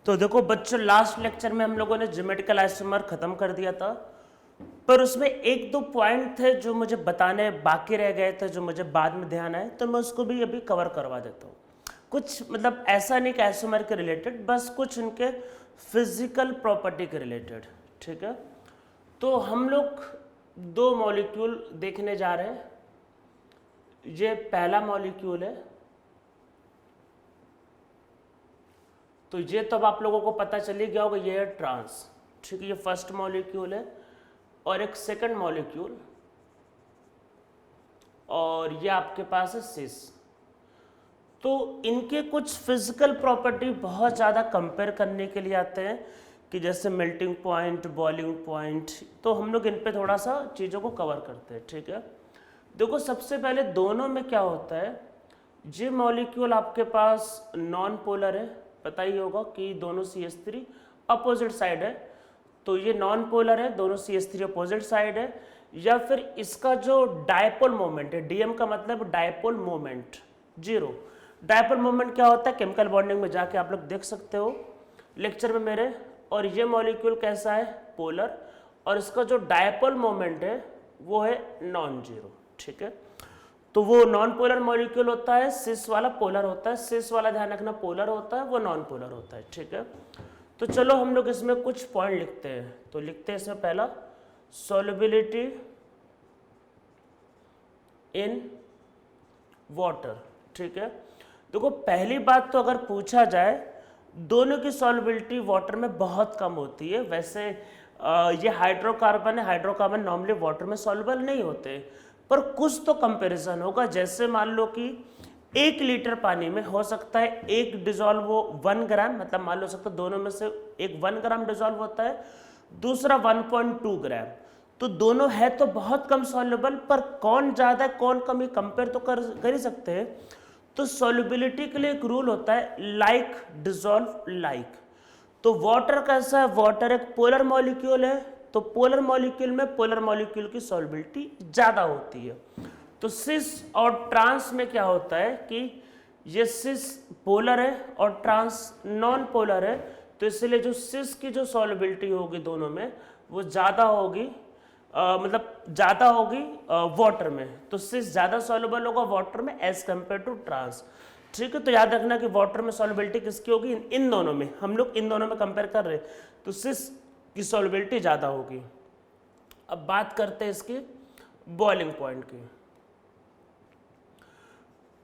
तो देखो बच्चों, लास्ट लेक्चर में हम लोगों ने ज्योमेट्रिकल आइसोमर खत्म कर दिया था, पर उसमें एक दो पॉइंट थे जो मुझे बताने बाकी रह गए थे, जो मुझे बाद में ध्यान आए, तो मैं उसको भी अभी कवर करवा देता हूँ। कुछ मतलब ऐसा नहीं कि आइसोमर के रिलेटेड, बस कुछ उनके फिजिकल प्रॉपर्टी के रिलेटेड। ठीक है, तो हम लोग दो मॉलिक्यूल देखने जा रहे हैं। ये पहला मॉलिक्यूल है, तो ये तो अब आप लोगों को पता चल ही गया होगा, ये है ट्रांस। ठीक है, ये फर्स्ट मॉलिक्यूल है, और एक सेकंड मॉलिक्यूल, और ये आपके पास है सिस। तो इनके कुछ फिजिकल प्रॉपर्टी बहुत ज़्यादा कंपेयर करने के लिए आते हैं, कि जैसे मेल्टिंग पॉइंट, बॉइलिंग पॉइंट, तो हम लोग इन पे थोड़ा सा चीज़ों को कवर करते हैं। ठीक है, देखो सबसे पहले दोनों में क्या होता है, ये मॉलिक्यूल आपके पास नॉन पोलर है, पता ही होगा कि दोनों CH3 अपोजिट साइड है, तो ये नॉन पोलर है, दोनों CH3 अपोजिट साइड है। या फिर इसका जो डायपोल मोमेंट है, DM का मतलब डायपोल मोमेंट, 0। डायपोल मोमेंट क्या होता है, केमिकल बॉन्डिंग में जाके आप लोग देख सकते हो लेक्चर में मेरे। और ये मॉलिक्यूल कैसा है, पोलर, और इसका जो डायपोल मोमेंट है वो है नॉन जीरो। ठीक है, तो वो नॉन पोलर मॉलिक्यूल होता है, सिस वाला पोलर होता है। सिस वाला ध्यान रखना पोलर होता है, वो नॉन पोलर होता है। ठीक है, तो चलो हम लोग इसमें कुछ पॉइंट लिखते हैं। तो लिखते हैं इसमें पहला, सॉल्युबिलिटी इन वाटर। ठीक है, देखो पहली बात तो अगर पूछा जाए, दोनों की सॉल्युबिलिटी वाटर में बहुत कम होती है। वैसे ये हाइड्रोकार्बन है, हाइड्रोकार्बन नॉर्मली वाटर में सॉल्युबल नहीं होते, पर कुछ तो कंपैरिजन होगा। जैसे मान लो कि 1 लीटर पानी में हो सकता है एक डिजॉल्व हो 1 ग्राम, मतलब मान लो सकता है दोनों में से एक 1 ग्राम डिजॉल्व होता है, दूसरा 1.2 ग्राम। तो दोनों है तो बहुत कम सॉल्युबल, पर कौन ज़्यादा कौन कम, ये कंपेयर तो कर ही सकते हैं। तो सॉल्युबिलिटी के लिए एक रूल होता है, लाइक डिजॉल्व लाइक। तो वाटर कैसा है, वाटर एक पोलर मॉलिक्यूल है, तो पोलर मॉलिक्यूल में पोलर मॉलिक्यूल की सॉल्युबिलिटी ज़्यादा होती है। तो सिस और ट्रांस में क्या होता है कि ये सिस पोलर है और ट्रांस नॉन पोलर है, तो इसलिए जो सिस की जो सॉल्युबिलिटी होगी दोनों में वो ज़्यादा होगी, मतलब ज़्यादा होगी वाटर में। तो सिस ज़्यादा सॉल्युबल होगा वाटर में एज कंपेयर टू ट्रांस। ठीक है, तो याद रखना कि वाटर में सॉल्युबिलिटी किसकी होगी, इन दोनों में, हम लोग इन दोनों में कंपेयर कर रहे हैं, तो सिस की सॉल्युबिलिटी ज़्यादा होगी। अब बात करते हैं इसकी बॉइलिंग पॉइंट की।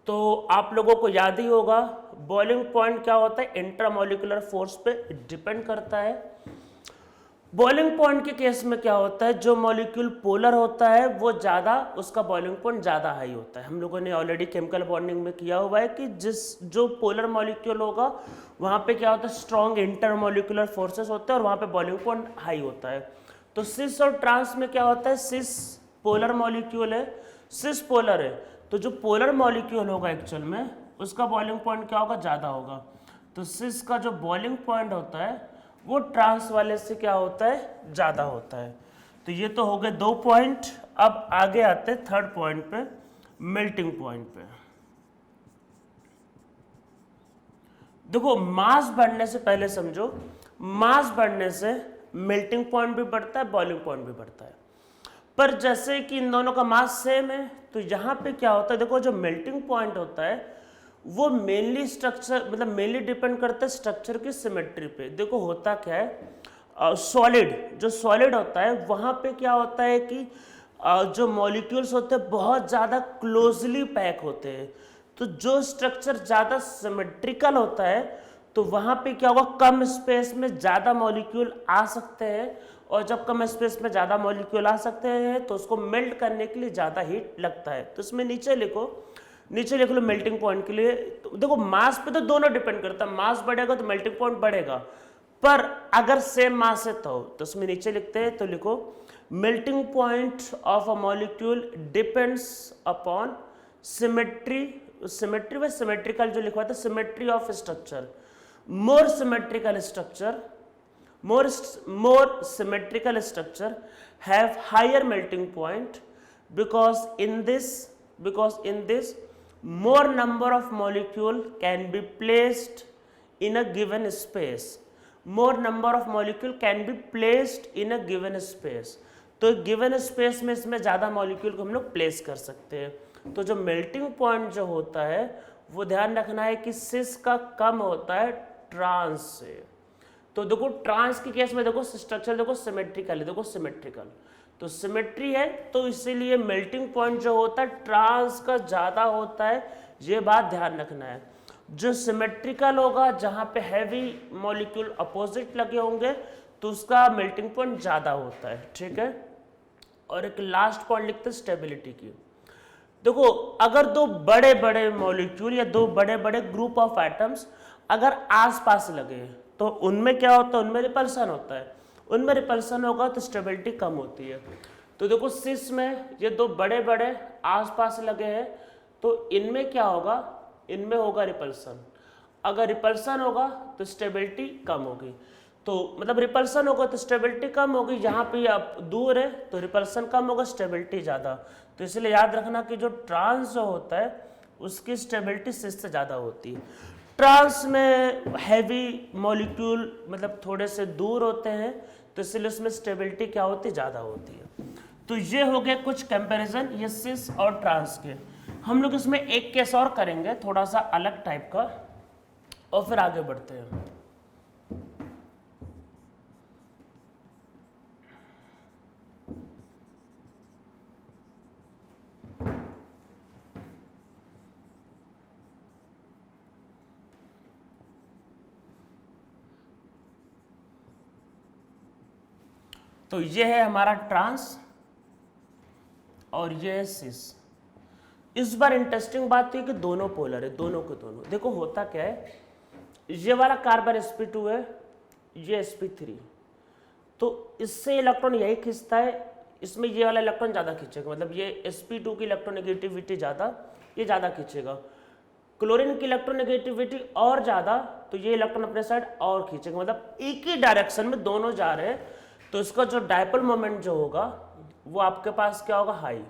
तो आप लोगों को याद ही होगा बॉइलिंग पॉइंट क्या होता है, इंट्रामोलिकुलर फोर्स पे डिपेंड करता है। बॉइलिंग पॉइंट के केस में क्या होता है, जो मॉलिक्यूल पोलर होता है वो ज़्यादा, उसका बॉइलिंग पॉइंट ज़्यादा हाई होता है। हम लोगों ने ऑलरेडी केमिकल बॉन्डिंग में किया हुआ है कि जो पोलर मॉलिक्यूल होगा वहाँ पे क्या होता है, स्ट्रॉन्ग इंटरमोलिकुलर फोर्सेस होते हैं और वहाँ पे बॉइलिंग पॉइंट हाई होता है। तो सिस और ट्रांस में क्या होता है, सिस पोलर मॉलिक्यूल है, सिस पोलर है, तो जो पोलर मॉलिक्यूल होगा एक्चुअल में उसका बॉइलिंग पॉइंट क्या होगा, ज़्यादा होगा। तो सिस का जो बॉइलिंग पॉइंट होता है वो ट्रांस वाले से क्या होता है, ज़्यादा होता है। तो ये तो हो गए 2 पॉइंट। अब आगे आते हैं 3rd पॉइंट पे, मेल्टिंग पॉइंट पे। देखो मास बढ़ने से पहले समझो, मास बढ़ने से मेल्टिंग पॉइंट भी बढ़ता है, बॉइलिंग पॉइंट भी बढ़ता है। पर जैसे कि इन दोनों का मास सेम है, तो यहाँ पे क्या होता है, देखो जो मेल्टिंग पॉइंट होता है वो मेनली स्ट्रक्चर, मतलब मेनली डिपेंड करता है स्ट्रक्चर की सिमेट्री पे। देखो होता क्या है, सॉलिड, जो सॉलिड होता है वहाँ पे क्या होता है कि जो मॉलिक्यूल्स होते हैं बहुत ज़्यादा क्लोजली पैक होते हैं। तो जो स्ट्रक्चर ज़्यादा सिमेट्रिकल होता है तो वहाँ पे क्या होगा, कम स्पेस में ज़्यादा मॉलिक्यूल आ सकते हैं, और जब कम स्पेस में ज़्यादा मॉलिक्यूल आ सकते हैं तो उसको मेल्ट करने के लिए ज़्यादा हीट लगता है। तो इसमें नीचे लिख लो मेल्टिंग पॉइंट के लिए। तो देखो मास पे तो दोनों डिपेंड करता है, मास बढ़ेगा तो मेल्टिंग पॉइंट बढ़ेगा, पर अगर सेम मास है तो इसमें नीचे लिखते हैं, तो लिखो melting point of a molecule depends upon symmetry, व सिमेट्रिकल जो लिखा था, symmetry of structure. More symmetrical structure have higher melting point because in this more number of molecule can be placed in a given space, more number of molecule can be placed in a given space. तो given space में इसमें ज़्यादा molecule को हम लोग place कर सकते हैं। तो जो मेल्टिंग पॉइंट जो होता है वो ध्यान रखना है कि सिस का कम होता है ट्रांस से। तो देखो ट्रांस के केस में देखो स्ट्रक्चर देखो सिमेट्रिकल है, देखो सिमेट्रिकल, तो सिमेट्री है, तो इसीलिए मेल्टिंग पॉइंट जो होता है ट्रांस का ज़्यादा होता है, ये बात ध्यान रखना है। जो सिमेट्रिकल होगा जहाँ पे हैवी मॉलिक्यूल अपोजिट लगे होंगे तो उसका मेल्टिंग पॉइंट ज़्यादा होता है, ठीक है। और एक लास्ट पॉइंट लिखते हैं स्टेबिलिटी की। देखो अगर दो बड़े बड़े मॉलिक्यूल या दो बड़े बड़े ग्रुप ऑफ एटम्स अगर आसपास लगे तो उनमें क्या होता है, उनमें रिपल्सन होता है, उनमें रिपल्सन होगा तो स्टेबिलिटी कम होती है। तो देखो सिस में ये दो बड़े बड़े आसपास लगे हैं तो इनमें क्या होगा, इनमें होगा रिपल्सन। अगर रिपल्सन होगा तो स्टेबिलिटी कम होगी, तो मतलब रिपल्सन होगा तो स्टेबिलिटी कम होगी, यहाँ पे आप दूर है तो रिपल्सन कम होगा, स्टेबिलिटी ज़्यादा। तो इसलिए याद रखना कि जो ट्रांस जो होता है उसकी स्टेबिलिटी सिस से ज़्यादा होती है। ट्रांस में हैवी मॉलिक्यूल मतलब थोड़े से दूर होते हैं तो इसलिए उसमें स्टेबिलिटी क्या होती है, ज़्यादा होती है। तो ये हो गए कुछ कंपैरिजन ये सिस और ट्रांस के। हम लोग इसमें एक केस और करेंगे थोड़ा सा अलग टाइप का और फिर आगे बढ़ते हैं। तो ये है हमारा ट्रांस और ये है सिस। इस बार इंटरेस्टिंग बात है कि दोनों पोलर है, दोनों के दोनों। देखो होता क्या है, ये वाला कार्बन sp2 है, ये sp3, तो इससे इलेक्ट्रॉन यही खींचता है, इसमें ये वाला इलेक्ट्रॉन ज़्यादा खींचेगा, मतलब ये sp2 की इलेक्ट्रोनेगेटिविटी ज़्यादा, ये ज़्यादा खींचेगा। क्लोरीन की इलेक्ट्रोनेगेटिविटी और ज़्यादा, तो ये इलेक्ट्रॉन अपने साइड और खींचेगा, मतलब एक ही डायरेक्शन में दोनों जा रहे हैं, तो इसका जो डायपोल मोमेंट जो होगा वो आपके पास क्या होगा, हाई।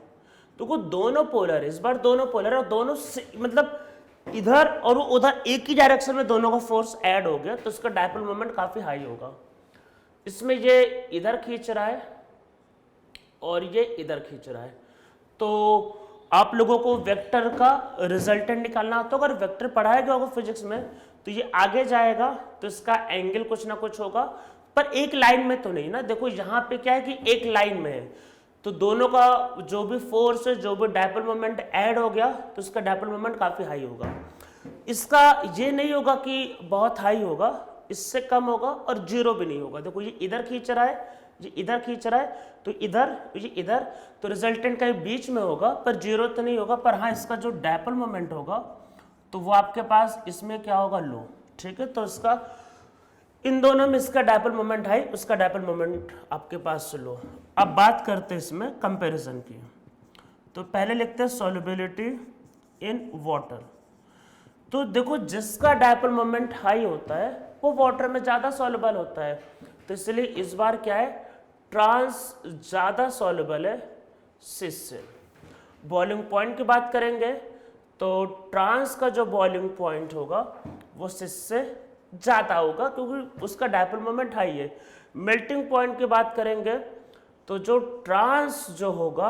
तो वो दोनों पोलर है, इस बार दोनों पोलर है और दोनों मतलब इधर और उधर एक ही डायरेक्शन में दोनों का फोर्स ऐड हो गया, तो इसका डायपोल मोमेंट काफी हाई होगा। इसमें ये इधर खींच रहा है और ये इधर खींच रहा है। तो आप लोगों को वेक्टर का रिजल्टेंट निकालना हो तो अगर वेक्टर पढ़ाया गया होगा फिजिक्स में तो ये आगे जाएगा तो इसका एंगल कुछ ना कुछ होगा, पर एक लाइन में तो नहीं ना। देखो यहाँ पे क्या है कि एक लाइन में है, तो दोनों का जो भी फोर्स है, जो भी डायपोल मोमेंट ऐड हो गया तो उसका डायपोल मोमेंट काफी हाई होगा। इसका ये नहीं होगा कि बहुत हाई होगा, इससे कम होगा और जीरो भी नहीं होगा। देखो ये इधर खींच रहा है, ये इधर खींच रहा है, तो इधर ये इधर, तो रिजल्टेंट कहीं बीच में होगा पर जीरो तो नहीं होगा। पर हाँ इसका जो डायपोल मोमेंट होगा तो वो आपके पास इसमें क्या होगा, लो, ठीक है। तो इसका इन दोनों में इसका डायपोल मोमेंट हाई, उसका डायपोल मोमेंट आपके पास लो। अब बात करते हैं इसमें कंपैरिजन की। तो पहले लिखते हैं सॉल्युबिलिटी इन वाटर। तो देखो जिसका डायपोल मोमेंट हाई होता है वो वाटर में ज़्यादा सॉल्युबल होता है, तो इसलिए इस बार क्या है, ट्रांस ज़्यादा सॉल्युबल है सिस से। बॉइलिंग पॉइंट की बात करेंगे तो ट्रांस का जो बॉइलिंग पॉइंट होगा वो सिस से ज़्यादा होगा क्योंकि उसका डायपोल मोमेंट हाई है। मेल्टिंग पॉइंट की बात करेंगे तो जो ट्रांस जो होगा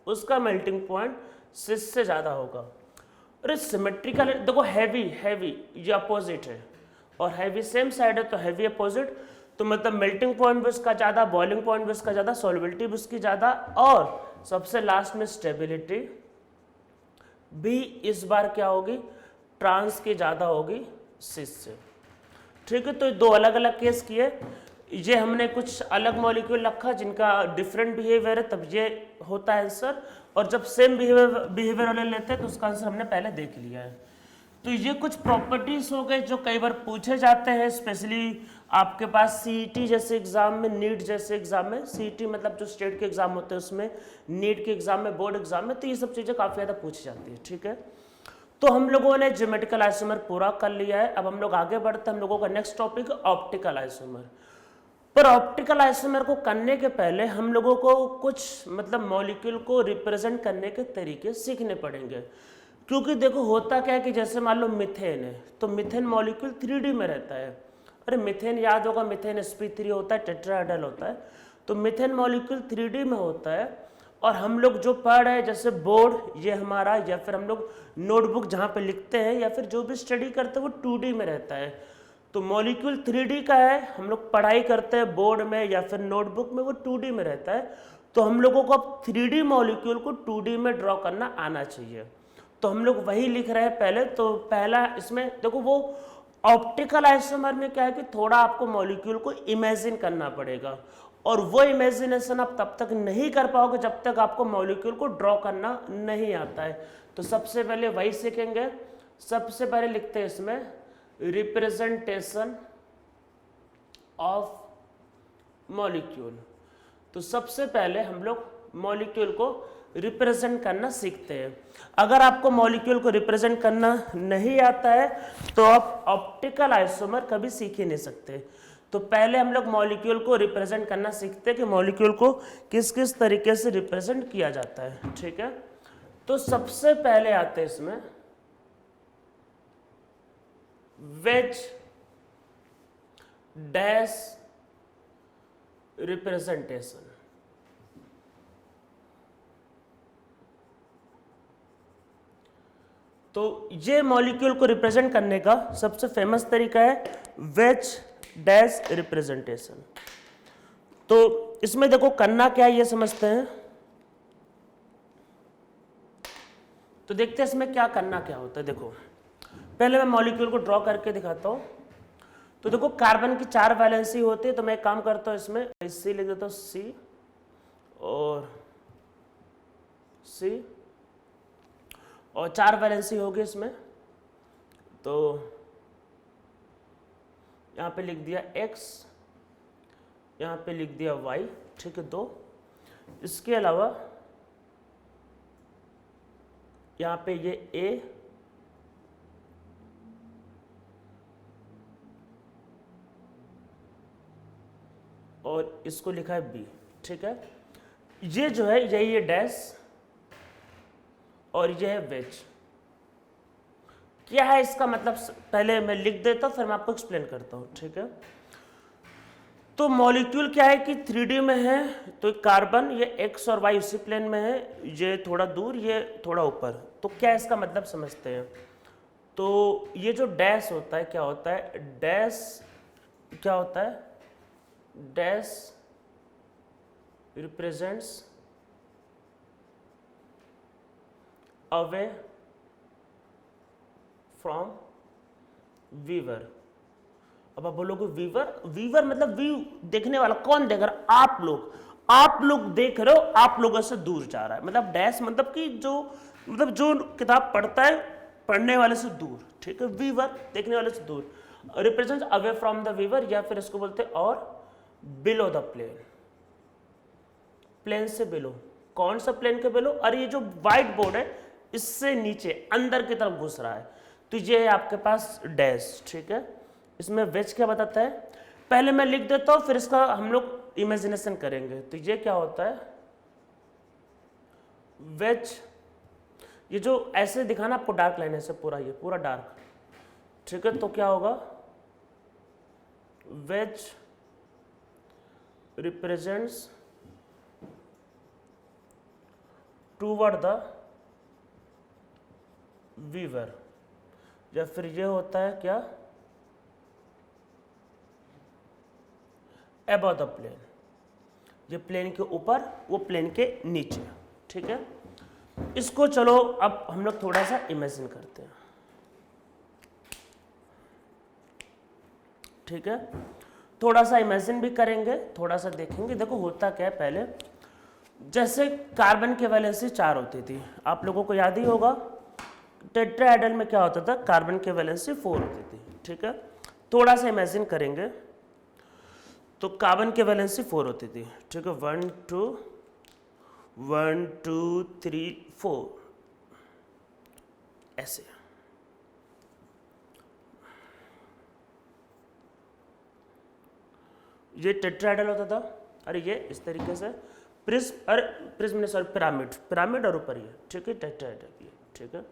उसका मेल्टिंग पॉइंट सिस से ज़्यादा होगा। अरे सिमेट्रिकल देखो, हैवी हैवी ये अपोजिट है और हैवी सेम साइड है तो हैवी अपोजिट, तो मतलब मेल्टिंग पॉइंट भी उसका ज़्यादा, बॉइलिंग पॉइंट भी उसका ज़्यादा, सॉल्युबिलिटी भी उसकी ज़्यादा, और सबसे लास्ट में स्टेबिलिटी भी इस बार क्या होगी, ट्रांस की ज़्यादा होगी सिस से, ठीक है। तो दो अलग अलग केस किए, ये हमने कुछ अलग मॉलिक्यूल रखा जिनका डिफरेंट बिहेवियर है, तब ये होता है आंसर, और जब सेम बिहेवियर वाले लेते हैं तो उसका आंसर हमने पहले देख लिया है। तो ये कुछ प्रॉपर्टीज हो गए जो कई बार पूछे जाते हैं, स्पेशली आपके पास सीईटी जैसे एग्जाम में, नीट जैसे एग्जाम में, सीईटी मतलब जो स्टेट के एग्जाम होते हैं उसमें, नीट के एग्जाम में, बोर्ड एग्जाम में, तो ये सब चीज़ें काफ़ी ज़्यादा पूछी जाती है, ठीक है। तो हम लोगों ने ज्योमेट्रिकल आइसोमर पूरा कर लिया है। अब हम लोग आगे बढ़ते हैं, हम लोगों का नेक्स्ट टॉपिक ऑप्टिकल आइसोमर। पर ऑप्टिकल आइसोमर को करने के पहले हम लोगों को कुछ मतलब मॉलिक्यूल को रिप्रेजेंट करने के तरीके सीखने पड़ेंगे, क्योंकि देखो होता क्या है कि जैसे मान लो मिथेन है तो मिथेन मॉलिक्यूल 3D में रहता है, अरे मिथेन याद होगा, मिथेन sp3 होता है, टेट्राहेड्रल होता है। तो मिथेन मॉलिक्यूल 3D में होता है, और हम लोग जो पढ़ रहे हैं जैसे बोर्ड ये हमारा, या फिर हम लोग नोटबुक जहाँ पे लिखते हैं या फिर जो भी स्टडी करते हैं वो 2D में रहता है। तो मॉलिक्यूल 3D का है, हम लोग पढ़ाई करते हैं बोर्ड में या फिर नोटबुक में, वो 2D में रहता है। तो हम लोगों को अब 3D मॉलिक्यूल को 2D में ड्रॉ करना आना चाहिए। तो हम लोग वही लिख रहे हैं पहले। तो पहला इसमें देखो, वो ऑप्टिकल आइसोमर में क्या है कि थोड़ा आपको मॉलिक्यूल को इमेजिन करना पड़ेगा, और वो इमेजिनेशन आप तब तक नहीं कर पाओगे जब तक आपको मॉलिक्यूल को ड्रॉ करना नहीं आता है। तो सबसे पहले वही सीखेंगे। सबसे पहले लिखते हैं इसमें रिप्रेजेंटेशन ऑफ मॉलिक्यूल। तो सबसे पहले हम लोग मॉलिक्यूल को रिप्रेजेंट करना सीखते हैं। अगर आपको मॉलिक्यूल को रिप्रेजेंट करना नहीं आता है तो आप ऑप्टिकल आइसोमर कभी सीख ही नहीं सकते। तो पहले हम लोग मॉलिक्यूल को रिप्रेजेंट करना सीखते हैं कि मॉलिक्यूल को किस किस तरीके से रिप्रेजेंट किया जाता है, ठीक है। तो सबसे पहले आते हैं इसमें वेज डैश रिप्रेजेंटेशन। तो ये मॉलिक्यूल को रिप्रेजेंट करने का सबसे फेमस तरीका है वेज डैश रिप्रेजेंटेशन। तो इसमें देखो करना क्या है ये समझते हैं। तो देखते हैं इसमें क्या करना क्या होता है। देखो पहले मैं मॉलिक्यूल को ड्रॉ करके दिखाता हूं। तो देखो कार्बन की 4 वैलेंसी होती है, तो मैं एक काम करता हूं, इसमें सी लिख देता हूं, सी और सी, और 4 वैलेंसी होगी इसमें। तो यहाँ पे लिख दिया X, यहाँ पे लिख दिया Y, ठीक है 2। इसके अलावा यहाँ पे ये A, और इसको लिखा है B, ठीक है। ये जो है यही है डैश, और ये है वेज। क्या है इसका मतलब, पहले मैं लिख देता हूं फिर मैं आपको एक्सप्लेन करता हूं, ठीक है। तो मॉलिक्यूल क्या है कि 3D में है, तो कार्बन ये X और Y उसी प्लेन में है, ये थोड़ा दूर ये थोड़ा ऊपर। तो क्या इसका मतलब समझते हैं। तो ये जो डैश होता है क्या होता है, डैश क्या होता है, dash represents away from viewer. अब आप बोलोगे वीवर, वीवर मतलब व्यू, देखने वाला, कौन देख रहा, आप लोग देख रहे हो, आप लोगों से दूर जा रहा है। मतलब डैश मतलब कि जो किताब पढ़ता है पढ़ने वाले से दूर, ठीक है। वीवर देखने वाले से दूर, represent away from the viewer, या फिर इसको बोलते हैं और बिलो द प्लेन, प्लेन से बिलो। कौन सा प्लेन के बिलो, अरे ये जो व्हाइट बोर्ड है इससे नीचे अंदर की तरफ घुस रहा है, तो ये है आपके पास डैश, ठीक है। इसमें वेज क्या बताता है, पहले मैं लिख देता हूं फिर इसका हम लोग इमेजिनेशन करेंगे। तो ये क्या होता है वेज, ये जो ऐसे दिखाना आपको डार्क लाइन ऐसे पूरा, ये पूरा डार्क, ठीक है। तो क्या होगा, wedge represents toward the viewer, या फिर ये होता है क्या, अबव द प्लेन, ये प्लेन के ऊपर वो प्लेन के नीचे, ठीक है। इसको चलो अब हम लोग थोड़ा सा इमेजिन करते हैं, ठीक है। थोड़ा सा इमेजिन भी करेंगे, थोड़ा सा देखेंगे। देखो होता क्या है, पहले जैसे कार्बन की वैलेंसी 4 होती थी, आप लोगों को याद ही होगा। टेट्राहेड्रल में क्या होता था, कार्बन की वैलेंसी 4 होती थी, ठीक है। थोड़ा सा इमेजिन करेंगे, तो कार्बन की वैलेंसी 4 होती थी, ठीक है। 1 2 3 4 ऐसे। ये टेट्राहेड्रल होता था, अरे ये इस तरीके से प्रिज्म, अरे प्रिज्म ने, सॉरी पिरामिड और ऊपर ये, ठीक है, टेट्राहेड्रल ये, ठीक है।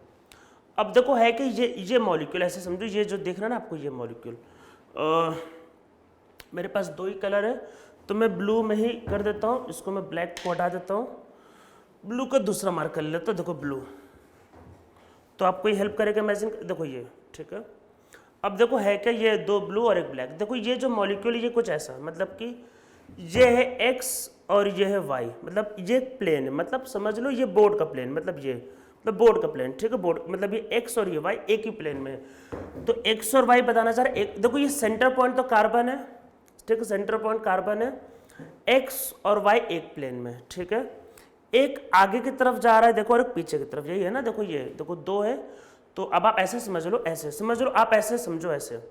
अब देखो है कि ये मॉलिक्यूल ऐसे समझो, ये जो दिख रहा है ना आपको, ये मॉलिक्यूल मेरे पास 2 ही कलर है, तो मैं ब्लू में ही कर देता हूँ, इसको मैं ब्लैक को हटा देता हूँ, ब्लू का दूसरा मार्क कर लेता हूँ। देखो ब्लू, तो आपको ये हेल्प करेगा इमेजिन, देखो ये, ठीक है। अब देखो है क्या, ये 2 ब्लू और 1 ब्लैक। देखो ये जो मॉलिक्यूल ये कुछ ऐसा, मतलब कि ये है x और ये है y, मतलब ये प्लेन है, मतलब समझ लो ये बोर्ड का प्लेन, मतलब ये मतलब बोर्ड का प्लेन, ठीक है। बोर्ड मतलब ये x और ये y एक ही प्लेन में है। तो x और y बताना चाह रहे हैं। देखो ये सेंटर पॉइंट तो कार्बन है, ठीक है, सेंटर पॉइंट कार्बन है, x और y एक प्लेन में, ठीक है। एक आगे की तरफ जा रहा है देखो, और एक पीछे की तरफ, यही है ना। देखो ये देखो 2 है, तो अब आप ऐसे समझ लो, ऐसे समझ लो, आप ऐसे समझो, ऐसे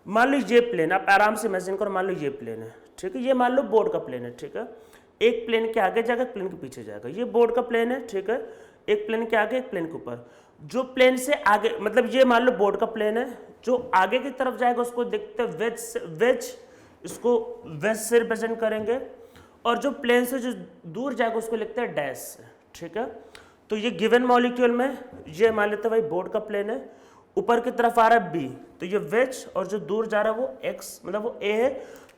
मान लो ये प्लेन, आप आराम से इमेजिन करो, मान लो ये प्लेन है, ठीक है। ये मान लो बोर्ड का प्लेन है, ठीक है। एक प्लेन के आगे जाएगा, एक प्लेन के पीछे जाएगा। ये बोर्ड का प्लेन है, ठीक है। एक प्लेन के आगे, एक प्लेन के ऊपर। जो प्लेन से आगे, मतलब ये मान लो बोर्ड का प्लेन है, जो आगे की तरफ जाएगा उसको देखते हैं वेज, इसको वेज से रिप्रेजेंट करेंगे। और जो प्लेन से जो दूर जाएगा उसको लिखते हैं डैश से, ठीक है। तो ये गिवन मॉलिक्यूल में ये मान लेते हैं भाई बोर्ड का प्लेन है, ऊपर की तरफ आ रहा है बी, तो ये वेज, और जो दूर जा रहा है वो एक्स, मतलब वो ए है,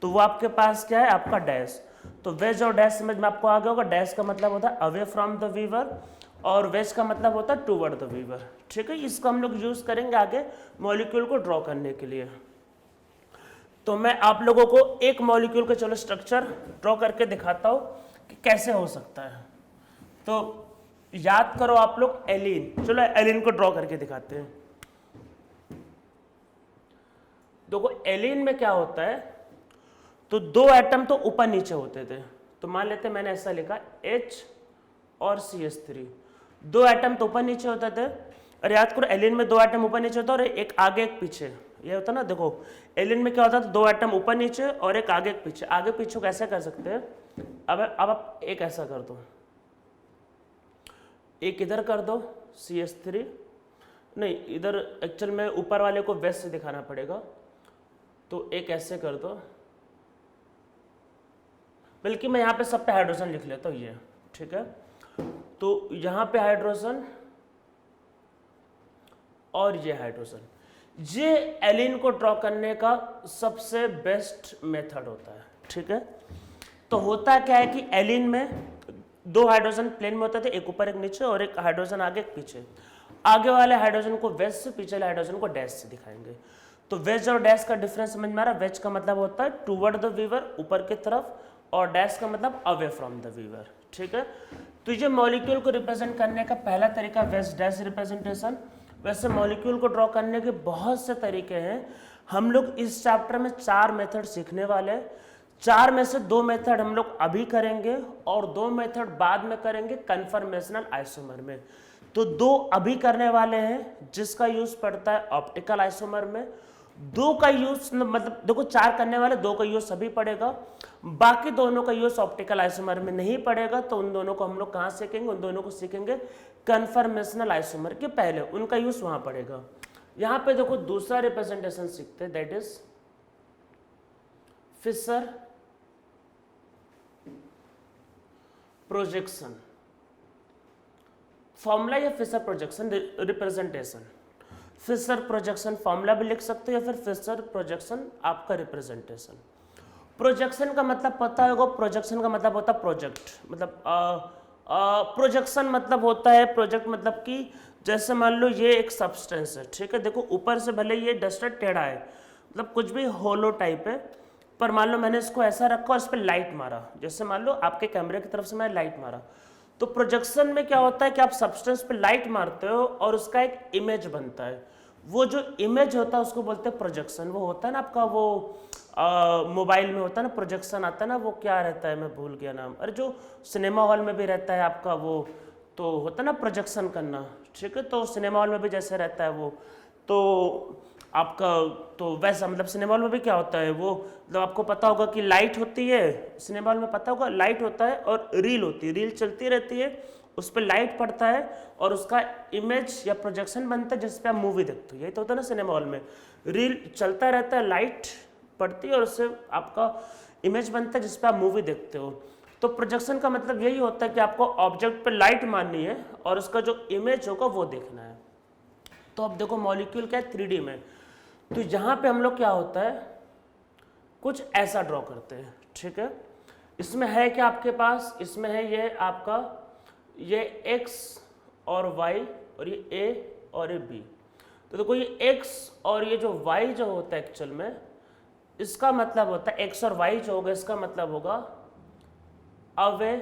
तो वो आपके पास क्या है, आपका डैश। तो वेज और डैश समझ में आपको आ गया होगा। डैश का मतलब होता है अवे फ्रॉम द वीवर, और वेज का मतलब होता है टूवर्ड द वीवर, ठीक है। इसको हम लोग यूज करेंगे आगे मॉलिक्यूल को ड्रॉ करने के लिए। तो मैं आप लोगों को एक मॉलिक्यूल का चलो स्ट्रक्चर ड्रॉ करके दिखाता हूँ कि कैसे हो सकता है। तो याद करो आप लोग एलिन, चलो एलिन को ड्रॉ करके दिखाते हैं। देखो एलिन में क्या होता है, तो 2 एटम तो ऊपर नीचे होते थे। तो मान लेते मैंने ऐसा लिखा H और CH3, 2 एटम तो ऊपर नीचे होते थे। और याद करो एलिन में 2 एटम ऊपर नीचे होता है और एक आगे एक पीछे, ये होता ना। देखो एलिन में क्या होता है, 2 एटम ऊपर नीचे और एक आगे एक पीछे। आगे पीछे को ऐसे कर सकते हैं, अब आप एक ऐसा कर दो, एक इधर कर दो CH3, नहीं इधर एक्चुअल में ऊपर वाले को वेस्ट से दिखाना पड़ेगा, तो एक ऐसे कर दो, बल्कि मैं यहाँ पे सब पे हाइड्रोजन लिख लेता हूँ, ये ठीक है। तो यहाँ पे हाइड्रोजन और ये हाइड्रोजन, ये एलिन को ड्रॉ करने का सबसे बेस्ट मेथड होता है, ठीक है। तो होता क्या है कि एलिन में 2 हाइड्रोजन प्लेन में होते थे, एक ऊपर एक नीचे, और एक हाइड्रोजन आगे एक पीछे। आगे वाले हाइड्रोजन को वेज से, पीछे वाले हाइड्रोजन को डैश से दिखाएंगे। तो वेज और डैश का डिफरेंस समझ में आ रहा है। वेज का मतलब होता है टूवर्ड द वीवर, ऊपर की तरफ, और डैश का मतलब अवे फ्रॉम द वीवर, ठीक है। तो ये मॉलिक्यूल को रिप्रेजेंट करने का पहला तरीका वेज डैश रिप्रेजेंटेशन। वैसे मॉलिक्यूल को ड्रॉ करने के बहुत से तरीके हैं। हम लोग इस चैप्टर में 4 मेथड सीखने वाले हैं। 4 में से 2 मेथड हम लोग अभी करेंगे और 2 मेथड बाद में करेंगे कन्फर्मेशनल आइसोमर में। तो 2 अभी करने वाले हैं जिसका यूज पड़ता है ऑप्टिकल आइसोमर में। 2 का यूज मतलब देखो 4 करने वाले 2 का यूज सभी पड़ेगा, बाकी दोनों का यूज ऑप्टिकल आइसोमर में नहीं पड़ेगा। तो उन दोनों को हम लोग कहाँ सीखेंगे, उन दोनों को सीखेंगे कन्फर्मेशनल आइसोमर के पहले, उनका यूज वहां पड़ेगा। यहां पे देखो दूसरा रिप्रेजेंटेशन सीखते हैं, that is Fischer projection formula या Fischer projection representation. Fischer projection formula भी लिख सकते हो या फिर फिशर प्रोजेक्शन आपका रिप्रेजेंटेशन। प्रोजेक्शन का मतलब पता होगा, प्रोजेक्शन का मतलब होता है प्रोजेक्ट, मतलब प्रोजेक्शन मतलब होता है, प्रोजेक्ट मतलब कि जैसे मान लो ये एक सब्सटेंस है, ठीक है। देखो ऊपर से भले ये डस्टर टेढ़ा है, मतलब कुछ भी होलो टाइप है, पर मान लो मैंने इसको ऐसा रखा और इस पर लाइट मारा, जैसे मान लो आपके कैमरे की तरफ से मैंने लाइट मारा, तो प्रोजेक्शन में क्या होता है कि आप सब्सटेंस पे लाइट मारते हो और उसका एक इमेज बनता है। वो जो इमेज होता है उसको बोलते हैं प्रोजेक्शन। वो होता है ना आपका वो मोबाइल में होता है ना प्रोजेक्शन आता है ना, वो क्या रहता है मैं भूल गया नाम, अरे जो सिनेमा हॉल में भी रहता है आपका, वो तो होता है ना प्रोजेक्शन करना, ठीक है। तो सिनेमा हॉल में भी जैसे रहता है वो, तो आपका तो वैसा मतलब सिनेमा हॉल में भी क्या होता है वो, मतलब आपको पता होगा कि लाइट होती है सिनेमा हॉल में, पता होगा लाइट होता है और रील होती है, रील चलती रहती है, उस पर लाइट पड़ता है और उसका इमेज या प्रोजेक्शन बनता है जिस पे आप मूवी देखते हो। यही तो होता है ना सिनेमा हॉल में, रील चलता रहता है, लाइट पड़ती है और उससे आपका इमेज बनता है जिस पे आप मूवी देखते हो। तो प्रोजेक्शन का मतलब यही होता है कि आपको ऑब्जेक्ट पे लाइट मारनी है और उसका जो इमेज होगा वो देखना है। तो अब देखो मॉलिक्यूल क्या है 3D में, तो यहाँ पे हम लोग क्या होता है कुछ ऐसा ड्रॉ करते हैं, ठीक है। इसमें है क्या आपके पास, इसमें है ये आपका ये x और y और ये a और ये b। तो देखो ये x और ये जो y जो होता है एक्चुअल में, इसका मतलब होता है x और y जो होगा इसका मतलब होगा अवे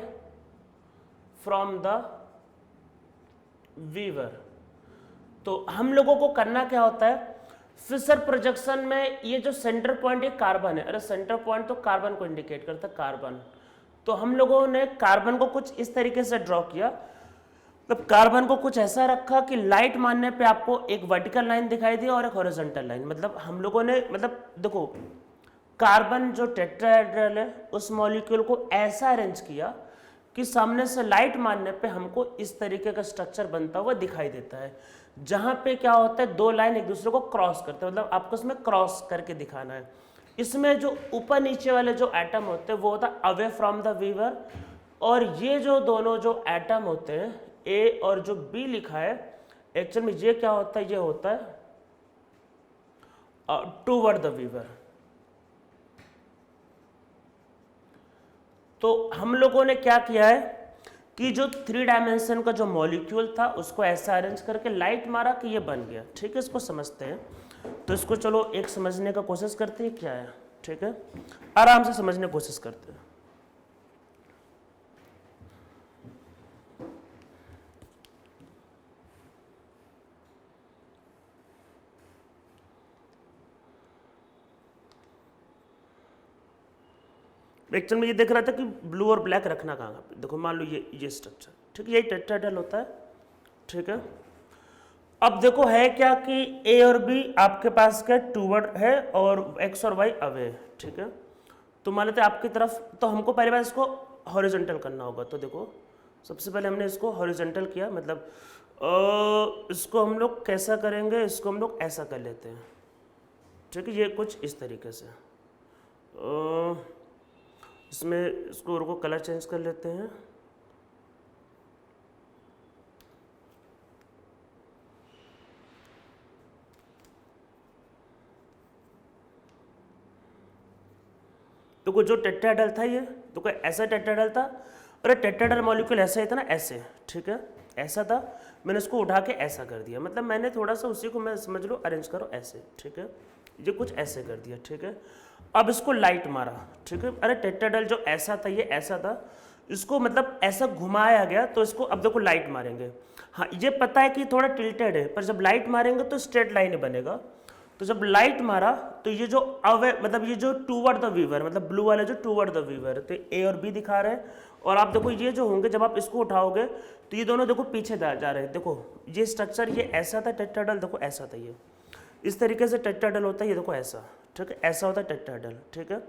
फ्रॉम द वीवर। तो हम लोगों को करना क्या होता है, फिशर प्रोजेक्शन में ये जो सेंटर पॉइंट ये कार्बन है, अरे सेंटर पॉइंट तो कार्बन को इंडिकेट करता है, कार्बन। तो हम लोगों ने कार्बन को कुछ इस तरीके से ड्रॉ किया, मतलब कार्बन को कुछ ऐसा रखा कि लाइट मारने पे आपको एक वर्टिकल लाइन दिखाई दी और एक हॉरिजॉन्टल लाइन। मतलब हम लोगों ने मतलब देखो कार्बन जो टेट्राहेड्रल है उस मॉलिक्यूल को ऐसा अरेंज किया कि सामने से लाइट मारने पे हमको इस तरीके का स्ट्रक्चर बनता हुआ दिखाई देता है, जहां पे क्या होता है दो लाइन एक दूसरे को क्रॉस करते हैं, मतलब आपको इसमें क्रॉस करके दिखाना है। इसमें जो ऊपर नीचे वाले जो एटम होते हैं वो होता है अवे फ्रॉम द वीवर, और ये जो दोनों जो एटम होते हैं ए और जो बी लिखा है एक्चुअल में ये क्या होता है, ये होता है टूवर्ड द वीवर। तो हम लोगों ने क्या किया है कि जो 3 डायमेंशन का जो मॉलिक्यूल था उसको ऐसा अरेंज करके लाइट मारा कि ये बन गया, ठीक है। इसको समझते हैं, तो इसको चलो एक समझने का कोशिश करते हैं क्या है, ठीक है, आराम से समझने की कोशिश करते हैं। एक्चुअल में ये देख रहा था कि ब्लू और ब्लैक रखना कहाँ पे, देखो मान लो ये स्ट्रक्चर, ठीक है, यही टेट्राहेड्रल होता है, ठीक है। अब देखो है क्या कि ए और बी आपके पास क्या टूवर्ड है और एक्स और वाई अवे है, ठीक है। तो मान लेते हैं आपकी तरफ, तो हमको पहले बार इसको हॉरिजॉन्टल करना होगा। तो देखो सबसे पहले हमने इसको हॉरिजॉन्टल किया, मतलब इसको हम लोग कैसा करेंगे, इसको हम लोग ऐसा कर लेते हैं, ठीक है, ये कुछ इस तरीके से। इसमें इसको रुको कलर चेंज कर लेते हैं। तो कोई जो टेट्राहेड्रल था ये, तो कोई ऐसा टेट्राहेड्रल था, अरे टेट्राहेड्रल मॉलिक्यूल ऐसा ही था ना, ऐसे, ठीक है, ऐसा था। मैंने इसको उठा के ऐसा कर दिया, मतलब मैंने थोड़ा सा उसी को मैं समझ लो अरेंज करो ऐसे, ठीक है, ये कुछ ऐसे कर दिया, ठीक है। अब इसको लाइट मारा, ठीक है, अरे टेट्राहेड्रल जो ऐसा था ये ऐसा था, इसको मतलब ऐसा घुमाया गया, तो इसको अब देखो लाइट मारेंगे। हाँ ये पता है कि थोड़ा टिल्टेड है, पर जब लाइट मारेंगे तो स्ट्रेट लाइन ही बनेगा। तो जब लाइट मारा तो ये जो अवे मतलब ये जो टूवर्ड द वीवर, मतलब ब्लू वाले जो टूवर्ड द वीवर, तो ए और बी दिखा रहे हैं। और आप देखो ये जो होंगे जब आप इसको उठाओगे तो ये दोनों देखो पीछे जा रहे हैं। देखो ये स्ट्रक्चर ये ऐसा था टेट्राहेड्रल, देखो ऐसा था, ये इस तरीके से टेट्राहेड्रल होता है, ये देखो ऐसा, ठीक है, ऐसा होता है टेट्राहेड्रल, ठीक है।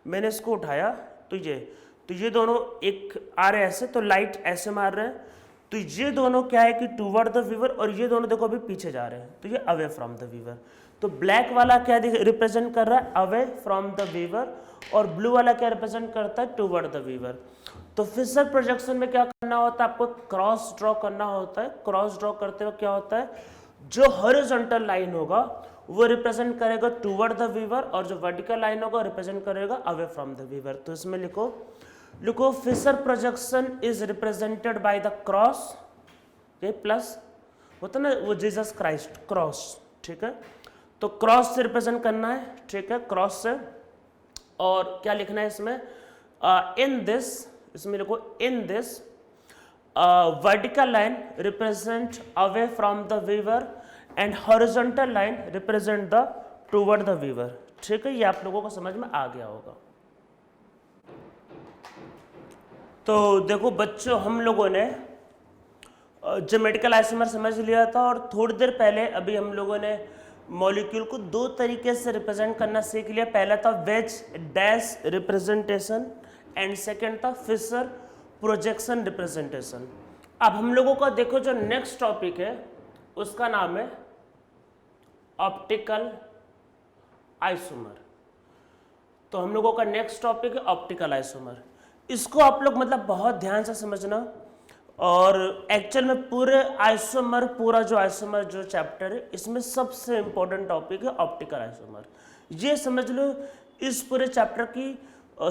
मैंने इसको उठाया तो ये दोनों एक आ रहे ऐसे, तो लाइट ऐसे मार रहे हैं, तो ये दोनों क्या है कि टूवर्ड द वीवर, और ये दोनों देखो अभी पीछे जा रहे हैं, तो ये अवे फ्रॉम द वीवर। तो ब्लैक वाला क्या रिप्रेजेंट कर रहा है, अवे फ्रॉम द वीवर, और ब्लू वाला क्या रिप्रेजेंट करता है, टूवर्ड द वीवर। तो फिशर प्रोजेक्शन में क्या करना होता है, आपको क्रॉस ड्रॉ करना होता है। क्रॉस ड्रॉ करते हुए क्या होता है, जो हॉरिजॉन्टल लाइन होगा वो रिप्रेजेंट करेगा टूवर्ड द वीवर, और जो वर्टिकल लाइन होगा रिप्रेजेंट करेगा अवे फ्रॉम द वीवर। तो इसमें लिखो Fischer projection is represented by the cross, ये प्लस होता ना वो जीसस क्राइस्ट क्रॉस, ठीक है। तो क्रॉस से रिप्रेजेंट करना है, ठीक है, क्रॉस से। और क्या लिखना है इसमें, इन दिस, इसमें लिखो in this vertical line represent away from the weaver and horizontal line represent the toward the weaver, ठीक है। ये आप लोगों को समझ में आ गया होगा। तो देखो बच्चों हम लोगों ने ज्योमेट्रिकल आइसोमर समझ लिया था, और थोड़ी देर पहले अभी हम लोगों ने मॉलिक्यूल को दो तरीके से रिप्रेजेंट करना सीख लिया। पहला था veg dash representation and second था फिशर प्रोजेक्शन रिप्रेजेंटेशन। अब हम लोगों का देखो जो नेक्स्ट टॉपिक है उसका नाम है ऑप्टिकल आइसोमर। तो हम लोगों का नेक्स्ट टॉपिक है ऑप्टिकल आइसोमर। इसको आप लोग मतलब बहुत ध्यान से समझना, और एक्चुअल में पूरे आइसोमर पूरा जो आइसोमर जो चैप्टर है इसमें सबसे इंपॉर्टेंट टॉपिक है ऑप्टिकल आइसोमर। ये समझ लो इस पूरे चैप्टर की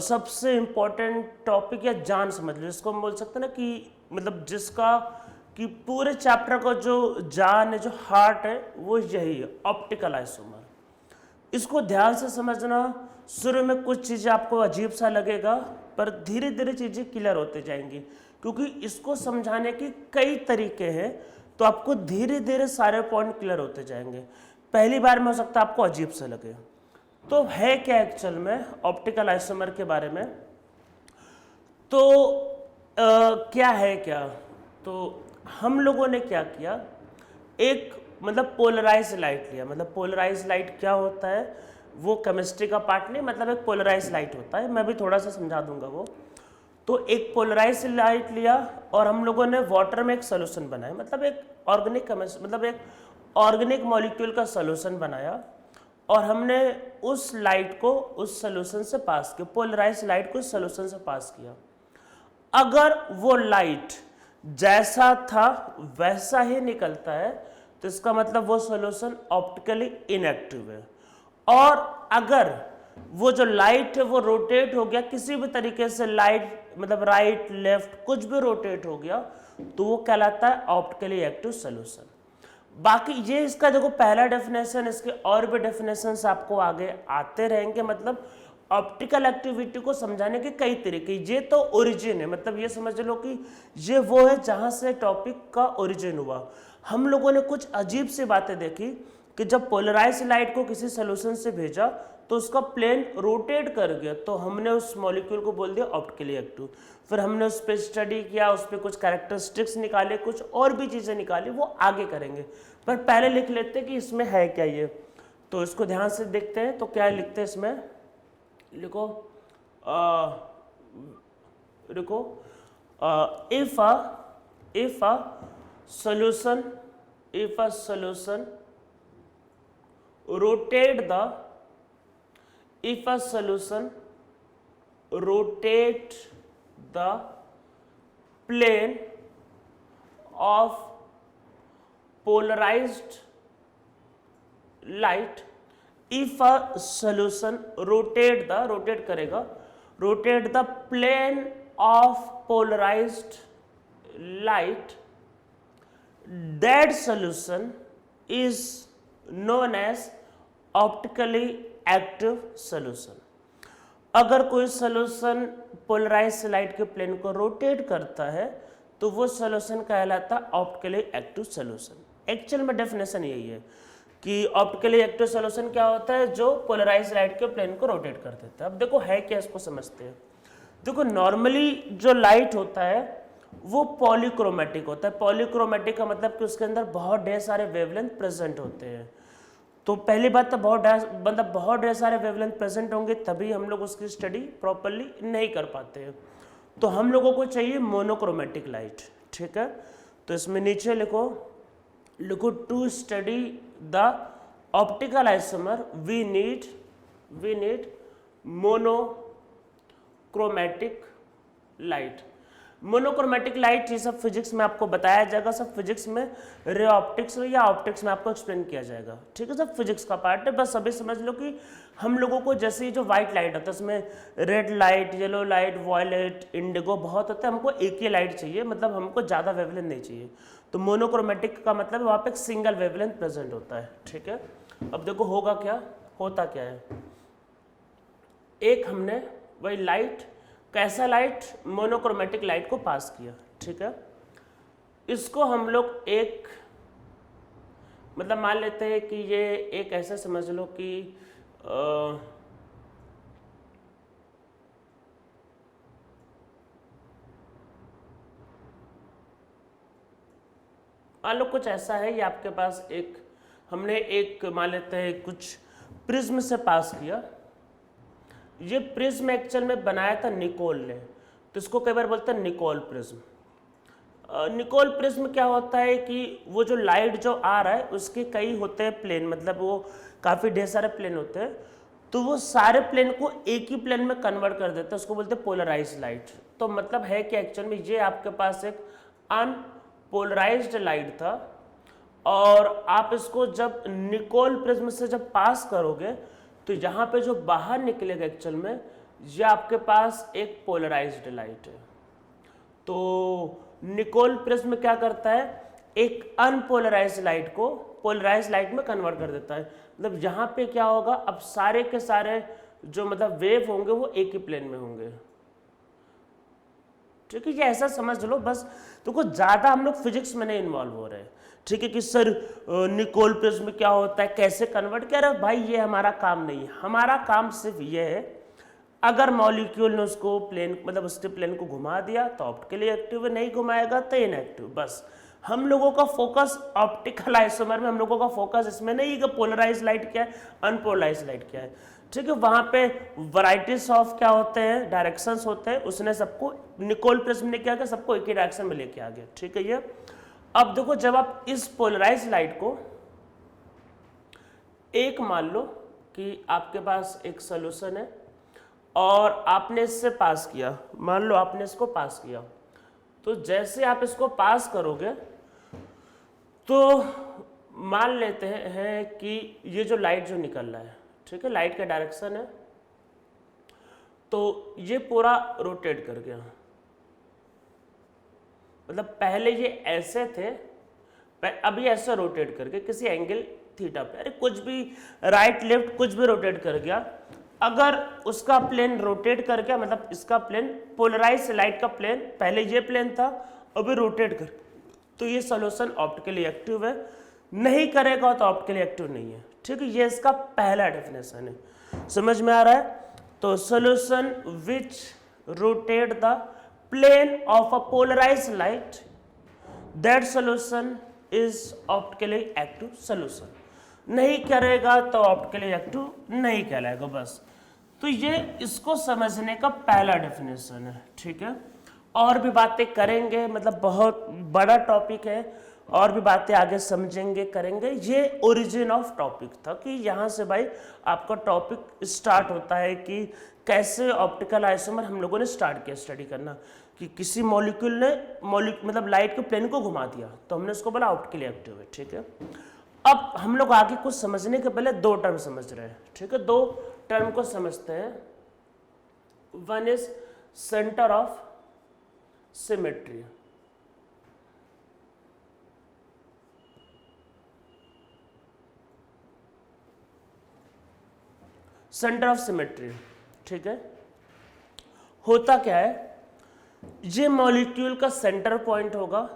सबसे इम्पोर्टेंट टॉपिक या जान समझ लो, इसको हम बोल सकते हैं ना कि मतलब जिसका कि पूरे चैप्टर का जो जान है, जो हार्ट है, वो यही है, ऑप्टिकल आइसोमर। इसको ध्यान से समझना। शुरू में कुछ चीज़ें आपको अजीब सा लगेगा, पर धीरे धीरे चीज़ें क्लियर होते जाएंगी, क्योंकि इसको समझाने के कई तरीके हैं, तो आपको धीरे धीरे सारे पॉइंट क्लियर होते जाएंगे। पहली बार में हो सकता है आपको अजीब सा लगे। तो है क्या एक्चुअल में ऑप्टिकल आइसोमर के बारे में? तो क्या है क्या, तो हम लोगों ने क्या किया, एक मतलब पोलराइज लाइट लिया। मतलब पोलराइज लाइट क्या होता है, वो केमिस्ट्री का पार्ट नहीं, मतलब एक पोलराइज लाइट होता है, मैं भी थोड़ा सा समझा दूंगा वो। तो एक पोलराइज लाइट लिया और हम लोगों ने वाटर में एक सोल्यूशन बनाया, मतलब एक ऑर्गेनिक मतलब एक ऑर्गेनिक मॉलिक्यूल का सोल्यूशन बनाया, और हमने उस लाइट को उस सोल्यूशन से पास किया, पोलराइज लाइट को सोल्यूशन से पास किया। अगर वो लाइट जैसा था वैसा ही निकलता है तो इसका मतलब वो सॉल्यूशन ऑप्टिकली इनएक्टिव है। और अगर वो जो लाइट है वो रोटेट हो गया किसी भी तरीके से, लाइट मतलब राइट लेफ्ट कुछ भी रोटेट हो गया, तो वो कहलाता है ऑप्टिकली एक्टिव सॉल्यूशन। बाकी ये इसका देखो पहला डेफिनेशन, इसके और भी डेफिनेशंस आपको आगे आते रहेंगे। मतलब ऑप्टिकल एक्टिविटी को समझाने के कई तरीके, ये तो ओरिजिन है, मतलब ये समझ लो कि ये वो है जहाँ से टॉपिक का ओरिजिन हुआ। हम लोगों ने कुछ अजीब सी बातें देखी कि जब पोलराइज लाइट को किसी सोल्यूशन से भेजा तो उसका प्लेन रोटेट कर गया, तो हमने उस मॉलिक्यूल को बोल दिया ऑप्टिकली एक्टिव। फिर हमने उस पर स्टडी किया, उस पर कुछ कैरेक्टरिस्टिक्स निकाले, कुछ और भी चीज़ें निकाली, वो आगे करेंगे। पर पहले लिख लेते हैं कि इसमें है क्या ये, तो इसको ध्यान से देखते हैं। तो क्या लिखते हैं इसमें, लिखो रुको, if a solution rotate the plane of polarized light, if a solution rotate the plane of polarized light, that solution is known as optically active solution। अगर कोई सोल्यूशन पोलराइज लाइट के प्लेन को रोटेट करता है तो वो solution कहलाता है ऑप्टिकली एक्टिव सोल्यूशन। एक्चुअल में डेफिनेशन यही है कि ऑप्टिकली एक्टिव सोल्यूशन क्या होता है, जो पोलराइज लाइट के प्लेन को रोटेट कर देता है। अब देखो है क्या, इसको समझते हैं। देखो नॉर्मली जो लाइट होता है वो पॉलीक्रोमेटिक होता है। पॉलीक्रोमेटिक का मतलब कि उसके अंदर बहुत ढेर सारे वेवलेंथ प्रेजेंट होते हैं। तो पहली बात तो बहुत ढेर सारे वेवलेंथ प्रेजेंट होंगे तभी हम लोग उसकी स्टडी प्रॉपरली नहीं कर पाते हैं। तो हम लोगों को चाहिए मोनोक्रोमेटिक लाइट, ठीक है। तो इसमें नीचे लिखो to study the optical isomer we need monochromatic light. Monochromatic light ये सब फिजिक्स में आपको बताया जाएगा, सब फिजिक्स में रे ऑप्टिक्स या ऑप्टिक्स में आपको एक्सप्लेन किया जाएगा, ठीक है। सब फिजिक्स का पार्ट है। बस अभी समझ लो कि हम लोगों को जैसे जो व्हाइट लाइट होता है उसमें red light, yellow light, violet, indigo बहुत होता है, हमको एक ही लाइट चाहिए, मतलब हमको ज़्यादा वेवलेंथ नहीं चाहिए। तो मोनोक्रोमेटिक का मतलब वहाँ पे एक सिंगल वेवलेंथ प्रेजेंट होता है, ठीक है। अब देखो होगा क्या, होता क्या है, एक हमने वही लाइट, कैसा लाइट, मोनोक्रोमेटिक लाइट को पास किया, ठीक है। इसको हम लोग एक मतलब मान लेते हैं कि ये एक ऐसा समझ लो कि मान लो कुछ ऐसा है, ये आपके पास एक हमने एक मान लेते हैं कुछ प्रिज्म से पास किया। ये प्रिज्म एक्चुअल में बनाया था निकोल ने, तो इसको कई बार बोलते हैं निकोल प्रिज्म। निकोल प्रिज्म क्या होता है कि वो जो लाइट जो आ रहा है उसके कई होते हैं प्लेन, मतलब वो काफ़ी ढेर सारे प्लेन होते हैं, तो वो सारे प्लेन को एक ही प्लेन में कन्वर्ट कर देता है, उसको बोलते हैं पोलराइज्ड लाइट। तो मतलब है कि एक्चुअल में ये आपके पास एक अनपोलराइज्ड लाइट था, और आप इसको जब निकोल प्रिज्म से जब पास करोगे तो यहाँ पे जो बाहर निकलेगा एक्चुअल में ये आपके पास एक पोलराइज्ड लाइट है। तो निकोल प्रिज्म क्या करता है, एक अनपोलराइज्ड लाइट को पोलराइज्ड लाइट में कन्वर्ट कर देता है। मतलब यहाँ पे क्या होगा, अब सारे के सारे जो मतलब वेव होंगे वो एक ही प्लेन में होंगे। ठीक है, ये ऐसा समझ लो बस। तो कुछ ज़्यादा हम लोग फिजिक्स में नहीं इन्वॉल्व हो रहे हैं। ठीक है कि सर निकोल प्रिज्म क्या होता है, कैसे कन्वर्ट, कह रहे भाई ये हमारा काम नहीं है। हमारा काम सिर्फ ये है, अगर मॉलिक्यूल ने उसको प्लेन मतलब उसके प्लेन को घुमा दिया तो ऑप्टिकली एक्टिव है, नहीं घुमाएगा तो इनएक्टिव। बस हम लोगों का फोकस ऑप्टिकल आइसोमर में, हम लोगों का फोकस इसमें नहीं है कि पोलराइज लाइट क्या है, अनपोलराइज लाइट क्या है। ठीक है, वहां पे वैरायटीज ऑफ क्या होते हैं, डायरेक्शंस होते हैं। उसने सबको, निकोल प्रिज्म ने क्या किया, सबको एक ही डायरेक्शन में लेके आ गया। ठीक है ये। अब देखो, जब आप इस पोलराइज लाइट को एक मान लो कि आपके पास एक सोल्यूशन है और आपने इससे पास किया, मान लो आपने इसको पास किया, तो जैसे आप इसको पास करोगे तो मान लेते हैं कि ये जो लाइट जो निकल रहा है, ठीक है, लाइट का डायरेक्शन है, तो ये पूरा रोटेट कर गया। मतलब पहले ये ऐसे थे, अभी ऐसे रोटेट करके किसी एंगल थीटा पे, अरे कुछ भी राइट लेफ्ट कुछ भी रोटेट कर गया। अगर उसका प्लेन रोटेट कर गया, मतलब इसका प्लेन पोलराइज लाइट का प्लेन, पहले ये प्लेन था अभी रोटेट कर, तो ये सोल्यूशन ऑप्टिकली एक्टिव है। नहीं करेगा तो ऑप्टिकली एक्टिव नहीं है। ठीक है, ये इसका पहला डेफिनेशन है। समझ में आ रहा है? तो solution which rotate the plane of a polarised light, that solution is optically active solution. नहीं करेगा तो ऑप्टिकली एक्टिव नहीं कहलाएगा। बस तो ये इसको समझने का पहला डेफिनेशन है। ठीक है, और भी बातें करेंगे, मतलब बहुत बड़ा टॉपिक है, और भी बातें आगे समझेंगे करेंगे। ये ओरिजिन ऑफ टॉपिक था कि यहाँ से भाई आपका टॉपिक स्टार्ट होता है कि कैसे ऑप्टिकल आइसोमर हम लोगों ने स्टार्ट किया स्टडी करना, कि किसी मॉलिक्यूल ने मतलब लाइट के प्लेन को घुमा दिया तो हमने उसको बोला ऑप्टिकली एक्टिव है। ठीक है, अब हम लोग आगे कुछ समझने के पहले दो टर्म समझ रहे हैं। ठीक है, दो टर्म को समझते हैं। One is centre of symmetry, centre of symmetry. ठीक है, होता क्या है, ये मॉलिक्यूल का सेंटर पॉइंट होगा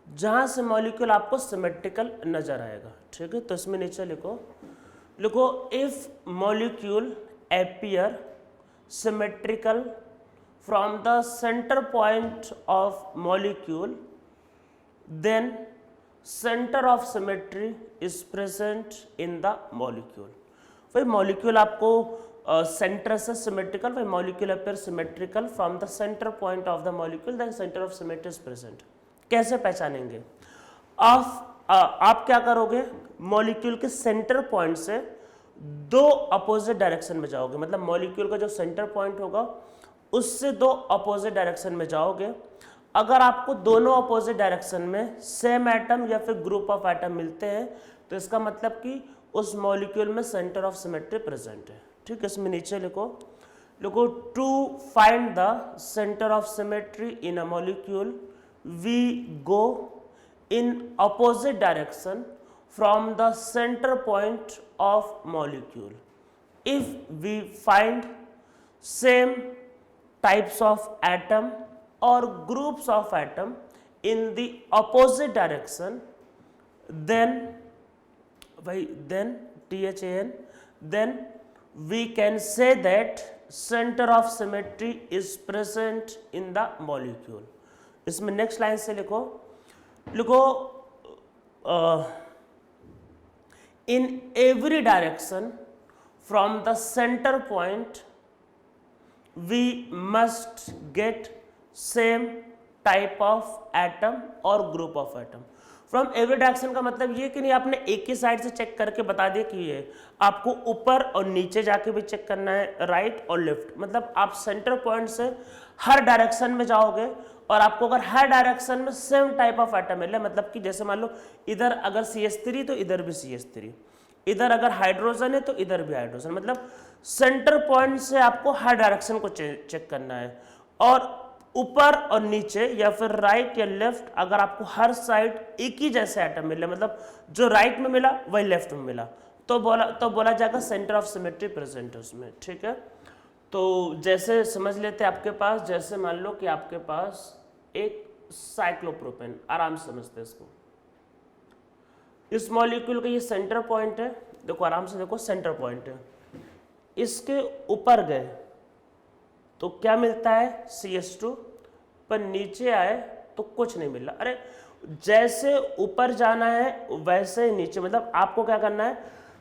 जहां से मॉलिक्यूल आपको सिमेट्रिकल नजर आएगा। ठीक है, तो इसमें नीचे लिखो if molecule appear symmetrical from the centre point of molecule, then centre of symmetry is present in the molecule. भाई मॉलिक्यूल आपको सेंटर से सिमेट्रिकल, भाई molecule appear symmetrical from the centre point of the molecule, then centre of symmetry is present. कैसे पहचानेंगे? आप क्या करोगे, molecule के सेंटर पॉइंट से दो अपोजिट डायरेक्शन में जाओगे। मतलब मॉलिक्यूल का जो सेंटर पॉइंट होगा उससे दो अपोजिट डायरेक्शन में जाओगे। अगर आपको दोनों अपोजिट डायरेक्शन में सेम एटम या फिर ग्रुप ऑफ एटम मिलते हैं तो इसका मतलब कि उस मॉलिक्यूल में सेंटर ऑफ सिमेट्री प्रेजेंट है। ठीक है, इसमें नीचे लिखो to find the centre of symmetry in a molecule we go in opposite direction from the center point of molecule. If we find same types of atom or groups of atom in the opposite direction, then then we can say that center of symmetry is present in the molecule. इसमें next line से लिखो in every direction from the center point we must get same type of atom or group of atom. From every direction का मतलब ये कि नहीं आपने एक ही साइड से चेक करके बता दिया कि ये, आपको ऊपर और नीचे जाके भी चेक करना है, राइट और लेफ्ट। मतलब आप सेंटर पॉइंट से हर डायरेक्शन में जाओगे और आपको अगर हर डायरेक्शन में सेम टाइप ऑफ एटम मिले, मतलब कि जैसे मान लो इधर अगर CH3 तो इधर भी CH3, इधर अगर हाइड्रोजन है तो इधर भी हाइड्रोजन, मतलब सेंटर पॉइंट से आपको हर डायरेक्शन को चेक करना है। और ऊपर और नीचे या फिर राइट या लेफ्ट, अगर आपको हर साइड एक ही जैसे एटम मिले, मतलब जो राइट में मिला वही लेफ्ट में मिला, तो बोला जाएगा सेंटर ऑफ सिमेट्री प्रेजेंट है उसमें। ठीक है, तो जैसे समझ लेते हैं आपके पास, जैसे मान लो कि आपके पास एक साइक्लोप्रोपेन, आराम से समझते हैं इसको। इस मॉलिक्यूल का ये सेंटर पॉइंट है, देखो आराम से देखो, सेंटर पॉइंट है। इसके ऊपर गए तो क्या मिलता है, CH2, पर नीचे आए तो कुछ नहीं मिल रहा। अरे जैसे ऊपर जाना है वैसे ही नीचे, मतलब आपको क्या करना है,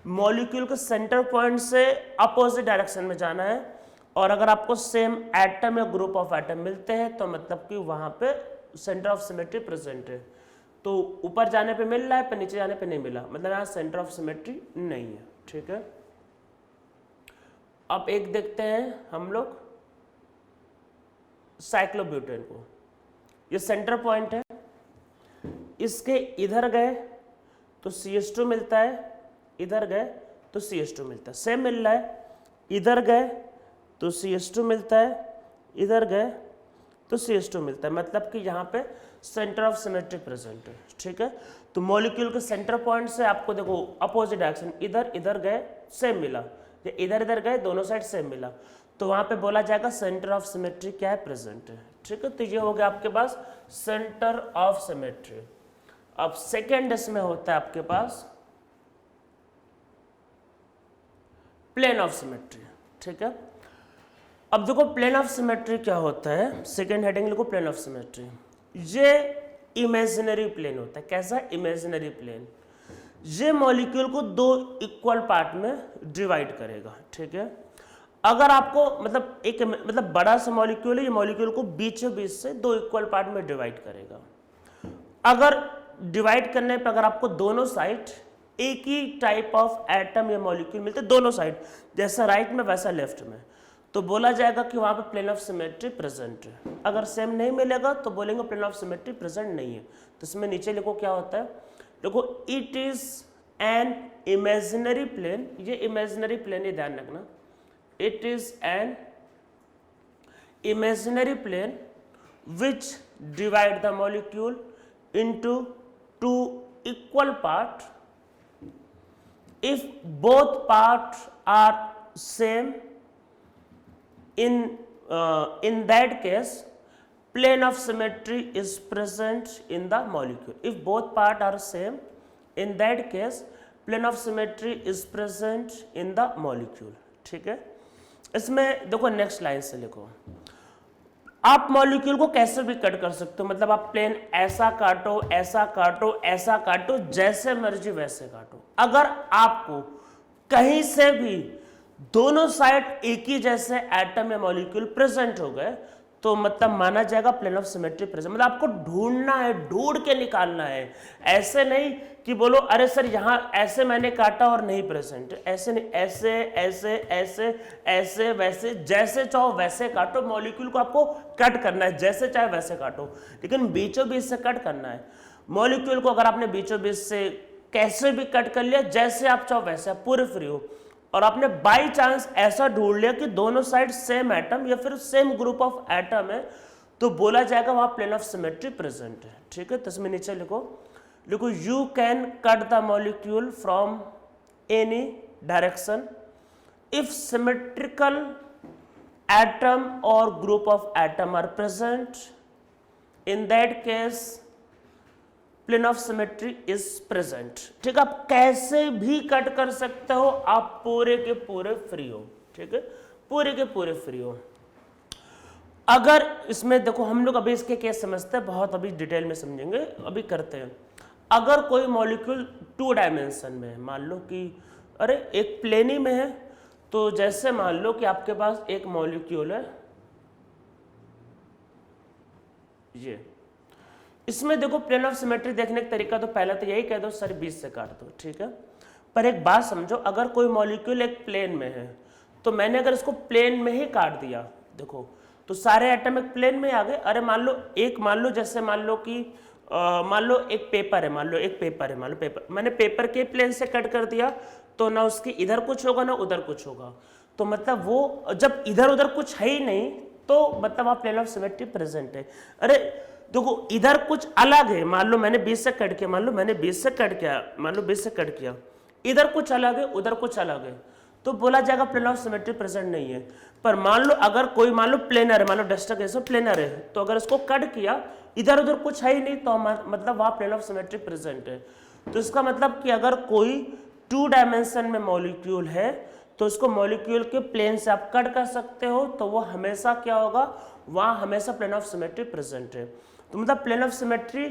मॉलिक्यूल के सेंटर पॉइंट से अपोजिट डायरेक्शन में जाना है। और अगर आपको सेम एटम या ग्रुप ऑफ एटम मिलते हैं तो मतलब कि वहां पे सेंटर ऑफ सिमेट्री प्रेजेंट है। तो ऊपर जाने पे मिल रहा है पर नीचे जाने पे नहीं मिला, मतलब यहाँ सेंटर ऑफ सिमेट्री नहीं है। ठीक है, अब एक देखते हैं हम लोग साइक्लोब्यूटेन को। ये सेंटर पॉइंट है, इसके इधर गए तो CH2 मिलता है, इधर गए तो CH2 मिलता है, सेम मिल रहा है। इधर गए तो CH2 मिलता है, इधर गए तो CH2 मिलता है, मतलब कि यहाँ पे सेंटर ऑफ सिमेट्री प्रेजेंट है। ठीक है, तो मॉलिक्यूल के सेंटर पॉइंट से आपको देखो अपोजिट डायरेक्शन, इधर इधर गए सेम मिला, या इधर इधर गए दोनों साइड सेम मिला, तो वहां पे बोला जाएगा सेंटर ऑफ सिमेट्री क्या है, प्रेजेंट है। ठीक है, तो ये हो गया आपके पास सेंटर ऑफ सिमेट्री। अब सेकेंड इसमें होता है आपके पास प्लेन ऑफ सिमेट्री। ठीक है, अब देखो प्लेन ऑफ सिमेट्री क्या होता है, सेकेंड हेडिंग लिखो प्लेन ऑफ सिमेट्री। ये इमेजिनरी प्लेन होता है। कैसा, इमेजिनरी प्लेन। ये मॉलिक्यूल को दो इक्वल पार्ट में डिवाइड करेगा। ठीक है, अगर आपको मतलब बड़ा सा मॉलिक्यूल है, ये मॉलिक्यूल को बीचों बीच से दो इक्वल पार्ट में डिवाइड करेगा। अगर डिवाइड करने पर अगर आपको दोनों साइड एक ही टाइप ऑफ एटम या मॉलिक्यूल मिलते, दोनों साइड, जैसा राइट में वैसा लेफ्ट में, तो बोला जाएगा कि वहां पे प्लेन ऑफ सिमेट्री प्रेजेंट है। अगर सेम नहीं मिलेगा तो बोलेंगे प्लेन ऑफ सिमेट्री प्रेजेंट नहीं है। तो इसमें नीचे लिखो क्या होता है, देखो it is an imaginary plane. ये इमेजिनरी प्लेन, ये ध्यान रखना, it is an imaginary plane which divide the molecule into two equal part if both parts are same. In that case plane of symmetry is present in the molecule. If both parts are same, in that case plane of symmetry is present in the molecule. ठीक है, इसमें देखो next line से लिखो, आप molecule को कैसे भी कट कर सकते हो, मतलब आप प्लेन ऐसा काटो, ऐसा काटो, ऐसा काटो, जैसे मर्जी वैसे काटो। अगर आपको कहीं से भी दोनों साइड एक ही जैसे एटम या मॉलिक्यूल प्रेजेंट हो गए तो मतलब माना जाएगा प्लेन ऑफ सिमेट्री प्रेजेंट। मतलब आपको ढूंढना है, ढूंढ के निकालना है। ऐसे नहीं कि बोलो अरे सर यहाँ ऐसे मैंने काटा और नहीं प्रेजेंट, ऐसे नहीं, ऐसे ऐसे ऐसे ऐसे वैसे, जैसे चाहो वैसे काटो। मॉलिक्यूल को आपको कट करना है, जैसे चाहे वैसे काटो, लेकिन बीचों बीच से कट करना है। मॉलिक्यूल को अगर आपने बीचों बीच से कैसे भी कट कर लिया, जैसे आप चाहो वैसे, आप पूरे फ्री हो, और आपने बाई चांस ऐसा ढूंढ लिया कि दोनों साइड सेम एटम या फिर सेम ग्रुप ऑफ एटम है, तो बोला जाएगा वहां प्लेन ऑफ सिमेट्री प्रेजेंट है। ठीक है, तो इसमें नीचे लिखो you can cut the molecule from any direction if symmetrical atom और group of atom are present. In that case plane of symmetry is present. ठीक है, आप कैसे भी कट कर सकते हो, आप पूरे के पूरे फ्री हो। ठीक है, पूरे के पूरे फ्री हो। अगर इसमें देखो हम लोग अभी इसके केस समझते हैं, बहुत अभी डिटेल में समझेंगे, अभी करते हैं। अगर कोई मॉलिक्यूल 2 डायमेंशन में है, मान लो कि अरे एक प्लेन ही में है, तो जैसे मान लो कि आपके पास एक मॉलिक्यूल है ये, इसमें देखो प्लेन ऑफ सिमेट्री देखने का तरीका तो पहला तो यही कह दो सर 20 से काट दो। ठीक है, पर एक बात समझो, अगर कोई मॉलिक्यूल एक प्लेन में है तो मैंने अगर इसको प्लेन में ही काट दिया, देखो तो सारे एटम एक प्लेन में आ गए। अरे मान लो जैसे मान लो कि मान लो एक पेपर है, मान लो पेपर मैंने पेपर के प्लेन से कट कर दिया तो ना उसके इधर कुछ होगा ना उधर कुछ होगा, तो मतलब वो जब इधर उधर कुछ है ही नहीं तो मतलब वहाँ प्लेन ऑफ सिमेट्री प्रेजेंट है। अरे देखो इधर कुछ अलग है, मान लो मैंने 20 से कट किया, मान लो मैंने 20 से कट किया, मान लो 20 से कट किया, इधर कुछ अलग है उधर कुछ अलग है, तो बोला जाएगा प्लेन ऑफ सिमेट्री प्रेजेंट नहीं है। पर मान लो अगर कोई मान लो प्लेनर है, मान लो डस्टर ऐसा प्लेनर है, तो अगर इसको कट किया इधर उधर कुछ है ही नहीं तो मतलब वहाँ प्लेन ऑफ सिमेट्री प्रेजेंट है। तो इसका मतलब कि अगर कोई 2 डायमेंशन में मॉलिक्यूल है तो इसको मॉलिक्यूल के प्लेन से आप कट कर सकते हो, तो वो हमेशा क्या होगा, वहाँ हमेशा प्लेन ऑफ सिमेट्री प्रेजेंट है। तो मतलब प्लेन ऑफ सिमेट्री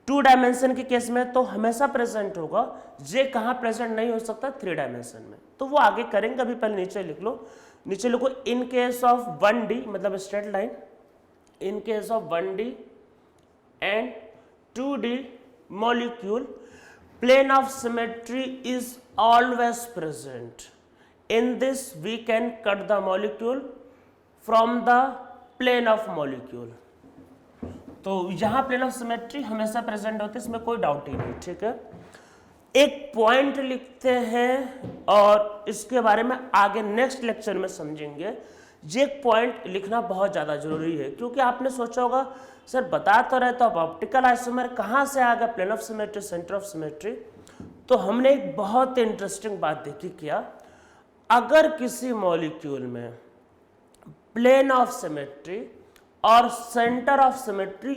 2 डायमेंशन के केस में तो हमेशा प्रेजेंट होगा, ये कहाँ प्रेजेंट नहीं हो सकता, 3 डायमेंशन में। तो वो आगे करेंगे, अभी पहले नीचे लिख लो, नीचे लिखो इन केस ऑफ 1D मतलब straight line, in case of 1D and 2D molecule plane of symmetry is always present. In this we can cut the molecule from the plane of molecule. तो यहाँ plane of symmetry हमेशा present होती है, इसमें कोई doubt ही नहीं, ठीक है। एक पॉइंट लिखते हैं और इसके बारे में आगे नेक्स्ट लेक्चर में समझेंगे। ये एक पॉइंट लिखना बहुत ज़्यादा जरूरी है, क्योंकि आपने सोचा होगा सर बता तो रहे तो अब ऑप्टिकल आइसोमर कहाँ से आ गया plane of symmetry centre of symmetry. तो हमने एक बहुत इंटरेस्टिंग बात देखी, क्या अगर किसी मॉलिक्यूल में प्लेन ऑफ सिमेट्री और सेंटर ऑफ सिमेट्री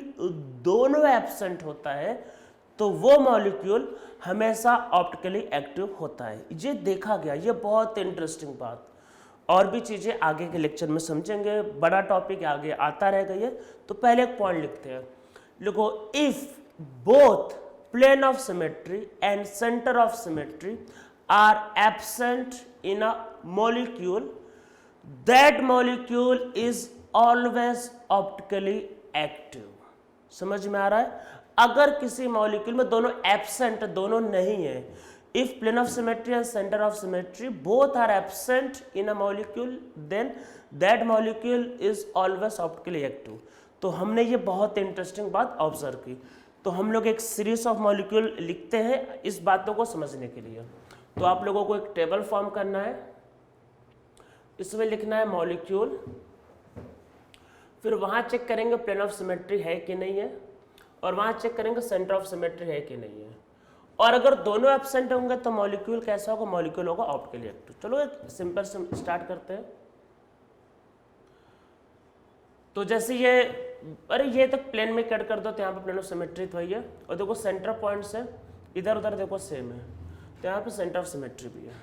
दोनों एब्सेंट होता है तो वो मॉलिक्यूल हमेशा ऑप्टिकली एक्टिव होता है। ये देखा गया, ये बहुत इंटरेस्टिंग बात। और भी चीज़ें आगे के लेक्चर में समझेंगे, बड़ा टॉपिक आगे आता रहेगा ये। तो पहले एक पॉइंट लिखते हैं, लिखो if both plane of symmetry and centre of symmetry are absent in a molecule that molecule is always optically active. समझ में आ रहा है? अगर किसी मॉलिक्यूल में दोनों एब्सेंट, दोनों नहीं है, if plane of symmetry and center of symmetry both are absent in a molecule then that molecule is always optically active। तो हमने ये बहुत इंटरेस्टिंग बात ऑब्जर्व की। तो हम लोग एक सीरीज ऑफ मॉलिक्यूल लिखते हैं इस बातों को समझने के लिए। तो आप लोगों को एक टेबल फॉर्म करना है, इसमें लिखना है मॉलिक्यूल, फिर वहाँ चेक करेंगे प्लेन ऑफ सिमेट्री है कि नहीं है, और वहाँ चेक करेंगे सेंटर ऑफ सिमेट्री है कि नहीं है। और अगर दोनों एब्सेंट होंगे तो मॉलिक्यूल कैसा होगा, मॉलिक्यूल होगा ऑप्टिकली एक्टिव। चलो एक सिंपल से स्टार्ट करते हैं। तो जैसे ये, अरे ये तो प्लेन में कट कर दो तो यहाँ पे प्लेन ऑफ सिमेट्री तो है, और देखो सेंटर पॉइंट से इधर उधर देखो सेम है, तो यहाँ पे सेंटर ऑफ सिमेट्री भी है।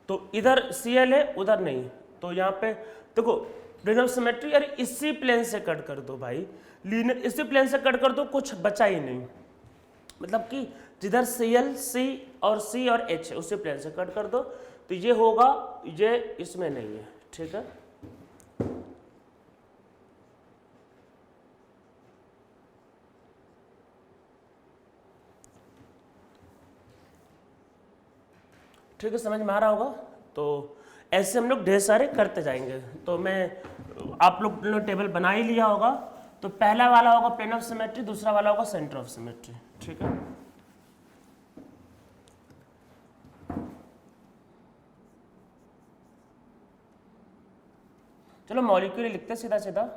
तो इधर Cl है उधर नहीं, तो यहाँ पे देखो प्लेन ऑफ सिमेट्री, अरे इसी प्लेन से कट कर दो भाई, लीनियर इसी प्लेन से कट कर दो, कुछ बचा ही नहीं। मतलब कि जिधर Cl, C और C और H है उसी प्लेन से कट कर दो, तो ये होगा, ये इसमें नहीं है, ठीक है। ठीक है, समझ में आ रहा होगा। तो ऐसे हम लोग ढेर सारे करते जाएंगे। तो आप लोग ने टेबल बना ही लिया होगा। तो पहला वाला होगा प्लेन ऑफ सिमेट्री, दूसरा वाला होगा सेंटर ऑफ सिमेट्री, ठीक है। चलो मॉलिक्यूल लिखते सीधा सीधा।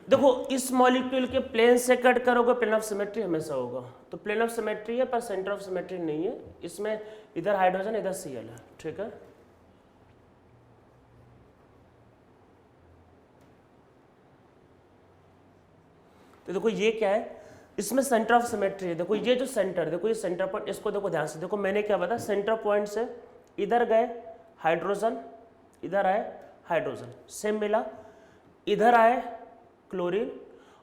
देखो इस मॉलिक्यूल के प्लेन से कट करोगे प्लेन ऑफ सिमेट्री हमेशा होगा। तो प्लेन ऑफ सिमेट्री है पर सेंटर ऑफ सिमेट्री नहीं है, इसमें इधर हाइड्रोजन इधर Cl है, ठीक है। तो देखो ये क्या है, इसमें सेंटर ऑफ सिमेट्री है। देखो ये जो सेंटर, देखो ये सेंटर पॉइंट, इसको देखो ध्यान से, देखो मैंने क्या बताया, सेंटर पॉइंट से इधर गए हाइड्रोजन, इधर आए हाइड्रोजन, सेम मिला, इधर आए क्लोरीन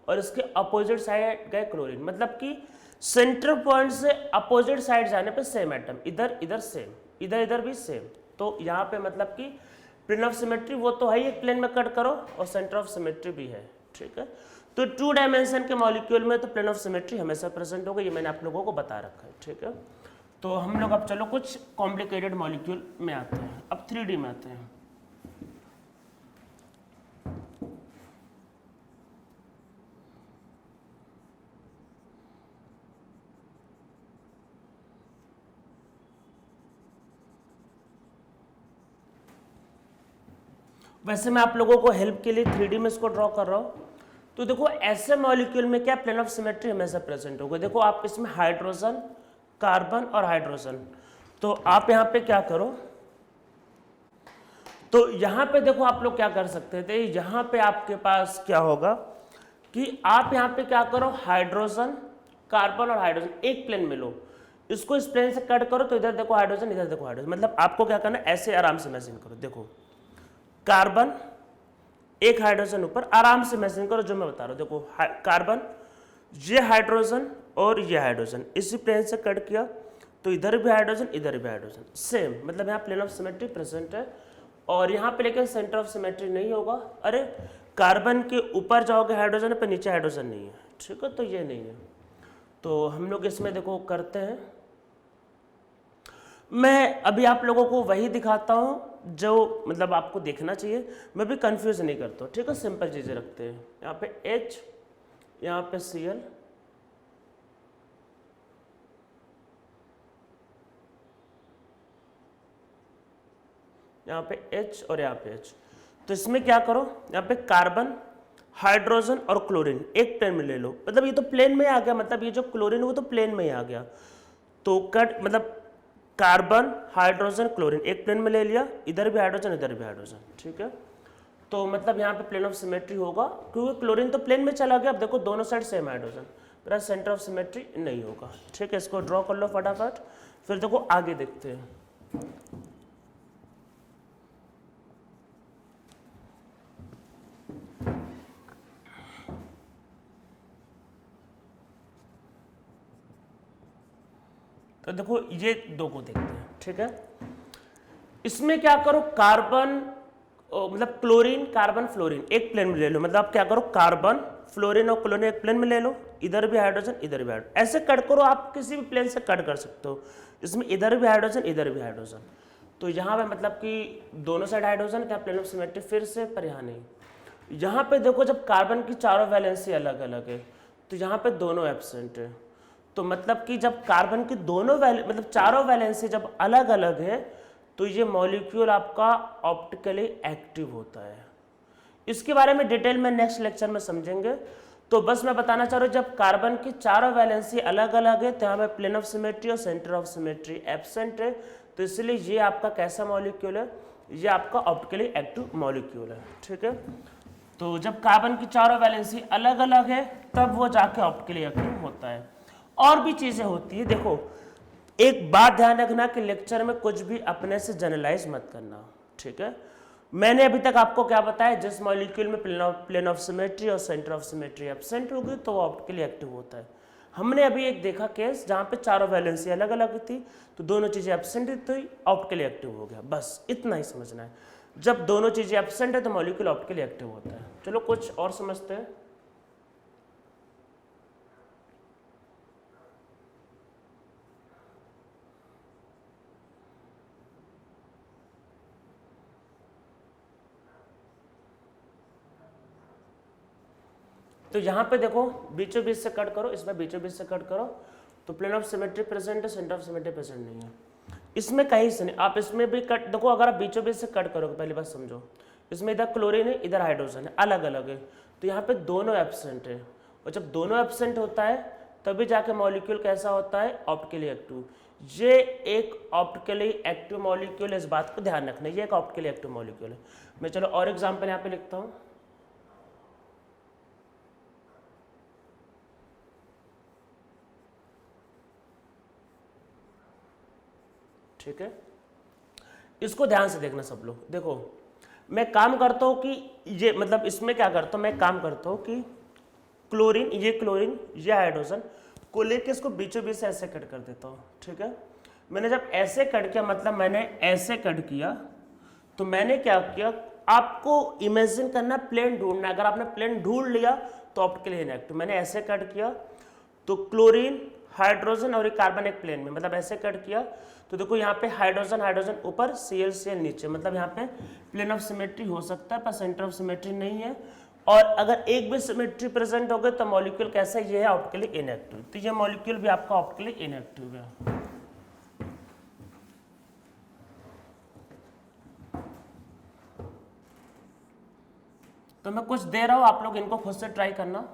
और इसके अपोजिट साइड गए क्लोरीन। मतलब कि सेंटर पॉइंट से अपोजिट साइड जाने पे सेम एटम, इधर इधर सेम, इधर इधर भी सेम। तो यहाँ पे मतलब कि प्लेन ऑफ सिमेट्री वो तो है ही, एक प्लेन में कट करो, और सेंटर ऑफ सिमेट्री भी है, ठीक है। तो 2 डायमेंशन के मॉलिक्यूल में तो प्लेन ऑफ सिमेट्री हमेशा प्रेजेंट होगा, ये मैंने आप लोगों को बता रखा है, ठीक है। तो हम लोग अब चलो कुछ कॉम्प्लिकेटेड मॉलिक्यूल में आते हैं, अब 3D में आते हैं। वैसे मैं आप लोगों को हेल्प के लिए 3D में इसको ड्रॉ कर रहा हूँ। तो देखो ऐसे मॉलिक्यूल में क्या प्लेन ऑफ सिमेट्री हमेशा प्रेजेंट होगा। देखो आप इसमें हाइड्रोजन, कार्बन और हाइड्रोजन, तो आप यहाँ पे क्या करो, तो यहाँ पे देखो आप लोग क्या कर सकते थे, यहाँ पे आपके पास क्या होगा कि आप यहाँ पे क्या करो, हाइड्रोजन, कार्बन और हाइड्रोजन एक प्लेन में लो, इसको इस प्लेन से कट करो, तो इधर देखो हाइड्रोजन, इधर देखो हाइड्रोजन। मतलब आपको क्या करना है, ऐसे आराम से इमेजिन करो। देखो कार्बन, एक हाइड्रोजन ऊपर, आराम से इमेजिन करो जो मैं बता रहा हूँ। देखो कार्बन, ये हाइड्रोजन और ये हाइड्रोजन इसी प्लेन से कट किया, तो इधर भी हाइड्रोजन, इधर भी हाइड्रोजन, सेम। मतलब यहाँ प्लेन ऑफ सिमेट्री प्रेजेंट है। और यहाँ पे लेकिन सेंटर ऑफ सिमेट्री नहीं होगा। अरे कार्बन के ऊपर जाओगे हाइड्रोजन पे, नीचे हाइड्रोजन नहीं है, ठीक है, तो ये नहीं है। तो हम लोग इसमें देखो करते हैं, मैं अभी आप लोगों को वही दिखाता हूँ जो मतलब आपको देखना चाहिए, मैं भी कंफ्यूज नहीं करता हूँ, ठीक है, सिंपल चीज़ें रखते हैं। यहाँ पे H, यहाँ पे Cl, यहाँ पे H और यहाँ पे H। तो इसमें क्या करो, यहाँ पे कार्बन, हाइड्रोजन और क्लोरीन एक प्लेन में ले लो। मतलब ये तो प्लेन में आ गया, मतलब ये जो क्लोरीन वो तो प्लेन में ही आ गया। तो कट मतलब कार्बन, हाइड्रोजन, क्लोरीन एक प्लेन में ले लिया, इधर भी हाइड्रोजन, इधर भी हाइड्रोजन, ठीक है। तो मतलब यहाँ पे प्लेन ऑफ सिमेट्री होगा, क्योंकि क्लोरीन तो प्लेन में चला गया। अब देखो दोनों साइड सेम हाइड्रोजन, मेरा सेंटर ऑफ सिमेट्री नहीं होगा, ठीक है। इसको ड्रॉ कर लो फटाफट, फिर देखो आगे देखते हैं। तो देखो ये दो को देखते हैं, ठीक है। इसमें क्या करो, कार्बन मतलब क्लोरीन, कार्बन, फ्लोरीन एक प्लेन में ले लो। मतलब आप क्या करो, कार्बन, फ्लोरीन और क्लोरीन एक प्लेन में ले लो, इधर भी हाइड्रोजन, इधर भी हाइड्रोजन, ऐसे कट करो। आप किसी भी प्लेन से कट कर सकते हो। इसमें इधर भी हाइड्रोजन, इधर भी हाइड्रोजन, तो यहाँ पे मतलब कि दोनों साइड हाइड्रोजन, क्या प्लेन ऑफ सिमेट्री फिर से, पर यहाँ नहीं। यहाँ पे देखो जब कार्बन की चारों वैलेंसी अलग अलग है, तो यहाँ पे दोनों एब्सेंट है। तो मतलब कि जब कार्बन की दोनों मतलब चारों वैलेंसी जब अलग अलग है, तो ये मॉलिक्यूल आपका ऑप्टिकली एक्टिव होता है। इसके बारे में डिटेल में नेक्स्ट लेक्चर में समझेंगे। तो बस मैं बताना चाह रहा हूँ, जब कार्बन की चारों वैलेंसी अलग अलग है, तो यहाँ पे प्लेन ऑफ सिमेट्री और सेंटर ऑफ सिमेट्री एब्सेंट है। तो इसलिए ये आपका कैसा मॉलिक्यूल है, ये आपका ऑप्टिकली एक्टिव मॉलिक्यूल है, ठीक है। तो जब कार्बन की चारों वैलेंसी अलग अलग है, तब वो जाके ऑप्टिकली एक्टिव होता है। और भी चीजें होती है। देखो एक बात ध्यान रखना कि लेक्चर में कुछ भी अपने से जनरलाइज मत करना, ठीक है। मैंने अभी तक आपको क्या बताया, जिस मॉलिक्यूल में प्लेन ऑफ सिमेट्री और सेंटर ऑफ सिमेट्री एब्सेंट होगी, तो वो ऑप्टिकली एक्टिव होता है। हमने अभी एक देखा केस जहां पे चारों वैलेंसी अलग अलग थी, तो दोनों चीजें एब्सेंट थी, ऑप्टिकली एक्टिव हो गया। बस इतना ही समझना है। जब दोनों चीजें एब्सेंट है, तो मॉलिक्यूल ऑप्टिकली एक्टिव होता है। चलो कुछ और समझते हैं। तो यहाँ पे देखो बीचों बीच से कट करो, इसमें बीचों बीच से कट करो, तो प्लेन ऑफ सिमेट्री प्रेजेंट है, सेंटर ऑफ सिमेट्री प्रेजेंट नहीं है। इसमें कहीं से नहीं, आप इसमें भी कट देखो, अगर आप बीचों बीच से कट करोगे, पहली बात समझो, इसमें इधर क्लोरीन है, इधर हाइड्रोजन है, अलग अलग है, तो यहाँ पे दोनों एब्सेंट है। और जब दोनों एब्सेंट होता है, तभी जाके मॉलिक्यूल कैसा होता है, ऑप्टिकली एक्टिव। ये एक ऑप्टिकली एक्टिव मॉलिक्यूल है, इस बात को ध्यान रखना, ये एक ऑप्टिकली एक्टिव मॉलिक्यूल है। मैं चलो और एग्जाम्पल यहाँ पे लिखता हूँ। ठीक है, इसको ध्यान से देखना सब लोग। देखो मैं काम करता हूं कि ये मतलब इसमें क्या करता हूं, मैं काम करता हूं कि क्लोरीन, ये हाइड्रोजन को लेके इसको बीचों बीच से ऐसे कट कर देता हूं, ठीक है। मैंने जब ऐसे कट किया, मतलब मैंने ऐसे कट किया, तो मैंने क्या किया, आपको इमेजिन करना, प्लेन ढूंढना। अगर आपने प्लेन ढूंढ लिया तो ऑप्टिकली इनएक्टिव। मैंने ऐसे कट किया, तो क्लोरीन, हाइड्रोजन और कार्बन एक प्लेन में, मतलब ऐसे कट किया, तो देखो यहाँ पे हाइड्रोजन ऊपर, Cl नीचे, मतलब यहाँ पे प्लेन ऑफ सिमेट्री हो सकता है, पर सेंटर ऑफ सिमेट्री नहीं है। और अगर एक भी सिमेट्री प्रेजेंट हो गए, तो मॉलिक्यूल कैसा, ये है ऑप्टिकली इनएक्टिव। तो ये मॉलिक्यूल भी आपका ऑप्टिकली इनएक्टिव है। तो मैं कुछ दे रहा हूं, आप लोग इनको खुद से ट्राई करना।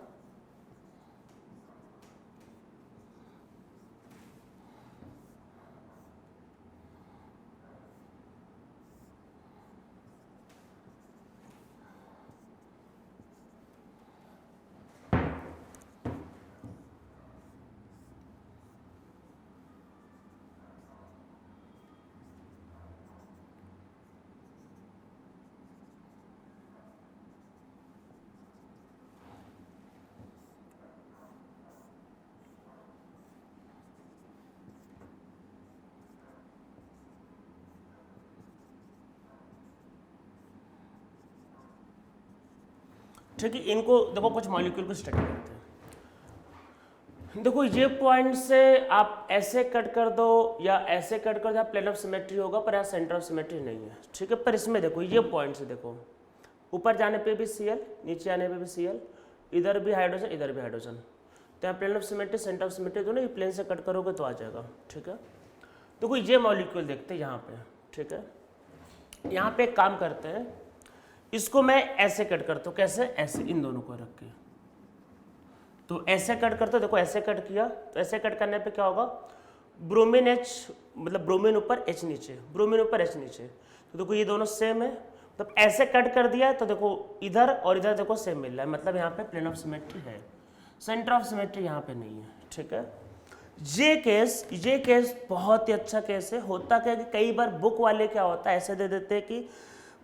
ठीक है, इनको देखो कुछ मॉलिक्यूल को स्टडी करते हैं। देखो ये पॉइंट से आप ऐसे कट कर दो या ऐसे कट कर दो, प्लेन ऑफ सिमेट्री होगा, पर यहाँ सेंटर ऑफ सिमेट्री नहीं है। ठीक है, पर इसमें देखो ये पॉइंट से देखो, ऊपर जाने पे भी Cl, नीचे आने पे भी Cl, इधर भी हाइड्रोजन, इधर भी हाइड्रोजन, तो यहाँ plane of symmetry centre of symmetry दोनों, ये प्लेन से कट करोगे तो आ जाएगा। ठीक है, देखो ये मॉलिक्यूल देखते हैं यहाँ पे। ठीक है, यहाँ पे एक काम करते हैं, इसको मैं ऐसे कट करता हूँ, कैसे, ऐसे इन दोनों को रख के, तो ऐसे कट करते हो, देखो ऐसे कट किया, तो ऐसे कट करने पे क्या होगा, ब्रोमीन H, मतलब ब्रोमीन ऊपर H नीचे, ब्रोमीन ऊपर H नीचे, तो देखो ये दोनों सेम है। तो ऐसे कट कर दिया है तो देखो इधर और इधर देखो सेम मिल रहा है, मतलब यहाँ पे प्लेन ऑफ सिमेट्री है, सेंटर ऑफ सिमेट्री यहाँ पे नहीं है। ठीक है, ये केस बहुत ही अच्छा केस है। होता क्या है कि कई बार बुक वाले क्या होता है, ऐसे दे देते हैं कि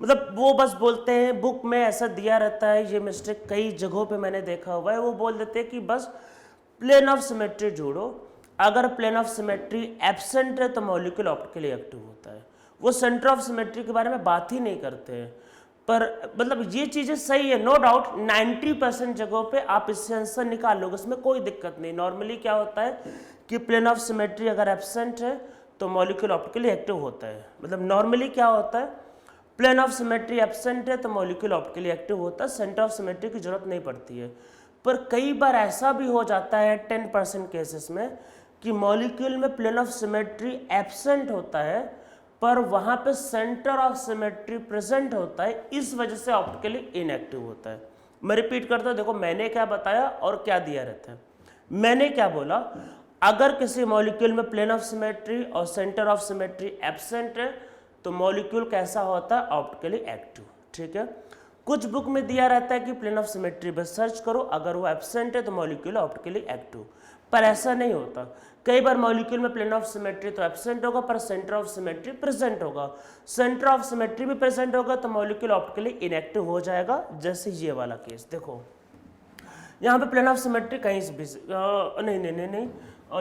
मतलब वो बस बोलते हैं बुक में ऐसा दिया रहता है, ये मिस्टेक कई जगहों पे मैंने देखा हुआ है, वो बोल देते हैं कि बस प्लेन ऑफ सिमेट्री जोड़ो, अगर प्लेन ऑफ सिमेट्री एब्सेंट है तो मॉलिक्यूल ऑप्टिकली एक्टिव होता है। वो सेंटर ऑफ सिमेट्री के बारे में बात ही नहीं करते हैं। पर मतलब ये चीज़ें सही है, नो डाउट 90% जगहों पे आप इससे आंसर निकाल लोगे, इसमें कोई दिक्कत नहीं। नॉर्मली क्या होता है कि प्लेन ऑफ सिमेट्री अगर एब्सेंट है तो मॉलिक्यूल ऑप्टिकली एक्टिव होता है। मतलब नॉर्मली क्या होता है, प्लेन ऑफ सिमेट्री एब्सेंट है तो मॉलिक्यूल ऑप्टिकली एक्टिव होता है, सेंटर ऑफ सिमेट्री की जरूरत नहीं पड़ती है। पर कई बार ऐसा भी हो जाता है 10% केसेस में कि मॉलिक्यूल में प्लेन ऑफ सिमेट्री एब्सेंट होता है पर वहाँ पे सेंटर ऑफ सिमेट्री प्रेजेंट होता है, इस वजह से ऑप्टिकली इनएक्टिव होता है। मैं रिपीट करता हूँ, देखो मैंने क्या बताया और क्या दिया रहता है। मैंने क्या बोला, अगर किसी मॉलिक्यूल में प्लेन ऑफ सिमेट्री और सेंटर ऑफ सिमेट्री एब्सेंट है तो मॉलिक्यूल कैसा होता है, ऑप्टिकली एक्टिव। ठीक है, कुछ बुक में दिया रहता है कि प्लेन ऑफ सिमेट्री बस सर्च करो, अगर वो एब्सेंट है तो मॉलिक्यूल ऑप्टिकली एक्टिव, पर ऐसा नहीं होता। कई बार मॉलिक्यूल में प्लेन ऑफ सिमेट्री तो एब्सेंट होगा पर सेंटर ऑफ सिमेट्री प्रेजेंट होगा, सेंटर ऑफ सिमेट्री भी प्रेजेंट होगा तो मॉलिक्यूल ऑप्टिकली इनएक्टिव हो जाएगा। जैसे ये वाला केस देखो, यहाँ पे प्लेन ऑफ सिमेट्री कहीं से भी नहीं,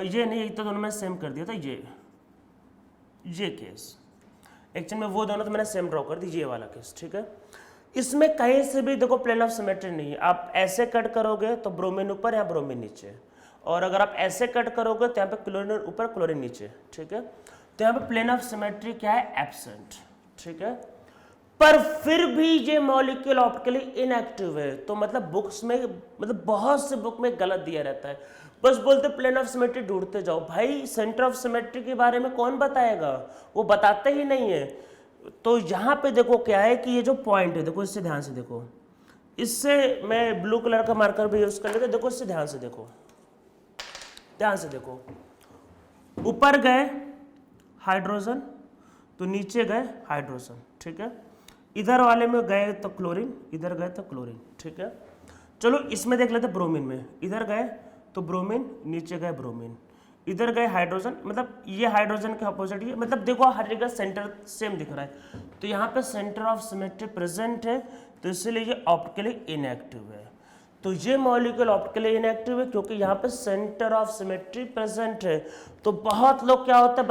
ये नहीं, ये तो दोनों में सेम कर दिया था। ये केस एक्चुअली में वो दोनों तो मैंने सेम ड्रॉ कर दी, ये वाला केस। ठीक है, इसमें कहीं से भी देखो प्लेन ऑफ सिमेट्री नहीं है। आप ऐसे कट करोगे तो ब्रोमीन ऊपर या ब्रोमीन नीचे, और अगर आप ऐसे कट करोगे तो यहाँ पे क्लोरीन ऊपर क्लोरीन नीचे। ठीक है, तो यहाँ पे प्लेन ऑफ सिमेट्री क्या है, एब्सेंट। ठीक है, पर फिर भी ये मॉलिक्यूल ऑप्टिकली इनएक्टिव है, तो मतलब बुक्स में, मतलब बहुत से बुक में गलत दिया रहता है, बस बोलते प्लेन ऑफ सिमेट्री ढूंढते जाओ। भाई सेंटर ऑफ सिमेट्री के बारे में कौन बताएगा, वो बताते ही नहीं है। तो यहाँ पे देखो क्या है कि ये जो पॉइंट है, देखो इससे ध्यान से देखो, इससे मैं ब्लू कलर का मार्कर भी यूज कर लेते, देखो इससे ध्यान से देखो, ध्यान से देखो, ऊपर गए हाइड्रोजन तो नीचे गए हाइड्रोजन। ठीक है, इधर वाले में गए तो क्लोरीन, इधर गए तो क्लोरीन। ठीक है, चलो इसमें देख लेते ब्रोमीन में, इधर गए तो ब्रोमीन, नीचे गए ब्रोमीन, इधर गए हाइड्रोजन, मतलब ये हाइड्रोजन के अपोजिट, ये मतलब देखो हर जगह सेंटर सेम दिख रहा है, तो यहाँ पे सेंटर ऑफ सिमेट्री प्रेजेंट है, तो इसलिए ये ऑप्टिकली इनएक्टिव है। तो ये मॉलिक्यूल ऑप्टिकली इनएक्टिव है क्योंकि यहाँ पे सेंटर ऑफ सिमेट्री प्रेजेंट है। तो बहुत लोग क्या होता है,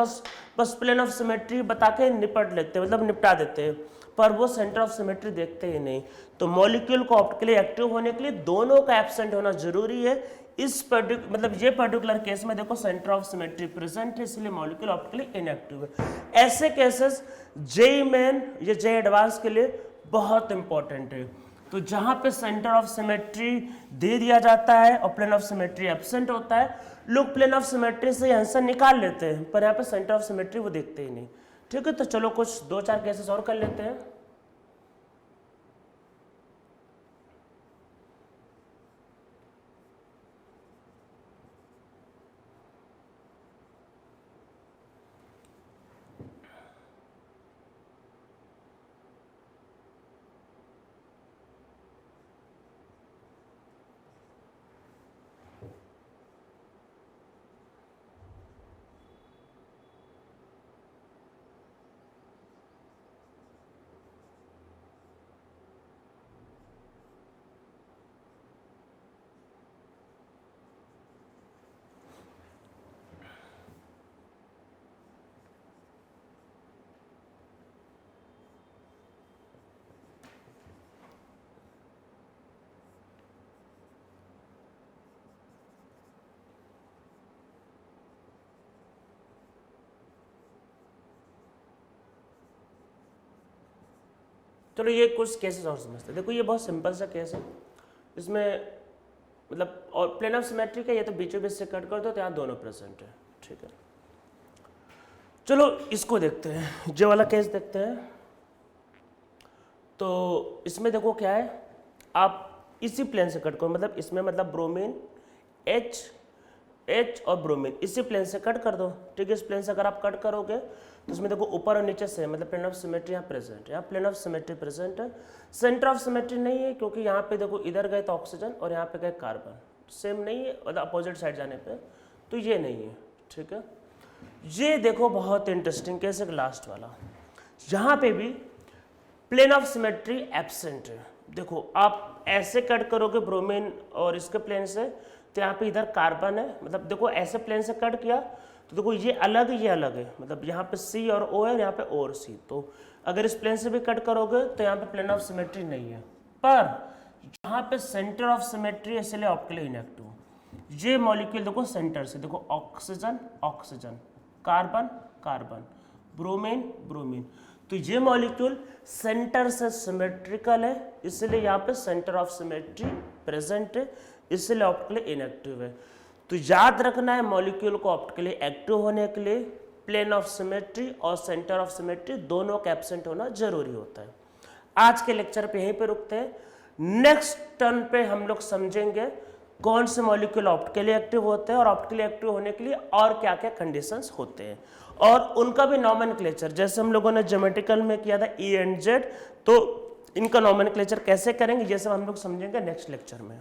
बस प्लेन ऑफ सिमेट्री बता के निपट लेते हैं, मतलब निपटा देते हैं, पर वो सेंटर ऑफ सिमेट्री देखते ही नहीं। तो मॉलिक्यूल को ऑप्टिकली एक्टिव होने के लिए दोनों का एब्सेंट होना जरूरी है। इस मतलब ये पर्टिकुलर केस में देखो सेंटर ऑफ सिमेट्री प्रेजेंट है, इसलिए मॉलिक्यूल ऑप्टिकली इनएक्टिव है। ऐसे केसेस जेईई मेन या जेईई एडवांस के लिए बहुत इंपॉर्टेंट है। तो जहां पे सेंटर ऑफ सिमेट्री दे दिया जाता है और प्लेन ऑफ सिमेट्री एब्सेंट होता है, लोग प्लेन ऑफ सिमेट्री से आंसर निकाल लेते हैं, पर यहाँ पे सेंटर ऑफ सिमेट्री वो देखते ही नहीं। ठीक है, तो चलो कुछ 2-4 केसेस और कर लेते हैं। चलो ये कुछ केसेस और समझते हैं। देखो ये बहुत सिंपल सा केस है, इसमें मतलब और प्लेन ऑफ सिमेट्री का ये तो बीचों बीच से कट कर दो तो यहाँ दोनों प्रेजेंट है, ठीक है। चलो इसको देखते हैं, ये वाला केस देखते हैं। तो इसमें देखो क्या है, आप इसी प्लेन से कट करो, मतलब इसमें मतलब ब्रोमीन H और ब्रोमीन इसी प्लेन से कट कर दो, ठीक है। इस प्लेन से अगर आप कट करोगे तो इसमें देखो ऊपर और नीचे से मतलब प्लेन ऑफ सिमेट्री यहाँ प्रेजेंट है, यहाँ प्लेन ऑफ सिमेट्री प्रेजेंट है। सेंटर ऑफ सिमेट्री नहीं है क्योंकि यहाँ पे देखो इधर गए तो ऑक्सीजन और यहाँ पे गए कार्बन, सेम नहीं है, मतलब अपोजिट साइड जाने पे, तो ये नहीं है, ठीक है। ये देखो बहुत इंटरेस्टिंग केस है लास्ट वाला, यहाँ पे भी प्लेन ऑफ सिमेट्री एब्सेंट है। देखो आप ऐसे कट करोगे ब्रोमीन और इसके प्लेन से तो यहाँ पे इधर कार्बन है, मतलब देखो ऐसे प्लेन से कट किया तो देखो ये अलग है, ये अलग है, मतलब यहाँ पे C और O है, यहाँ पे O और C। तो अगर इस प्लेन से भी कट करोगे तो यहाँ पे प्लेन ऑफ सिमेट्री नहीं है, पर यहाँ पे सेंटर ऑफ सिमेट्री है, इसलिए ऑप्टिकली इनएक्टिव। ये मॉलिक्यूल देखो सेंटर से, देखो oxygen oxygen, carbon carbon, bromine bromine, तो ये मॉलिक्यूल सेंटर से सिमेट्रिकल है, इसलिए यहाँ पे सेंटर ऑफ सिमेट्री प्रेजेंट है, इसलिए ऑप्टिकली इनएक्टिव है। तो याद रखना है मॉलिक्यूल को ऑप्टिकली एक्टिव होने के लिए प्लेन ऑफ सिमेट्री और सेंटर ऑफ सिमेट्री दोनों का एब्सेंट होना जरूरी होता है। आज के लेक्चर पे यहीं पे रुकते हैं, नेक्स्ट टर्न पे हम लोग समझेंगे कौन से मॉलिक्यूल ऑप्टिकली एक्टिव होते हैं और ऑप्टिकली एक्टिव होने के लिए और क्या क्या कंडीशंस होते हैं, और उनका भी नॉमेनक्लेचर, जैसे हम लोगों ने ज्योमेट्रिकल में किया था E and Z, तो इनका नॉमेनक्लेचर कैसे करेंगे ये सब हम लोग समझेंगे नेक्स्ट लेक्चर में।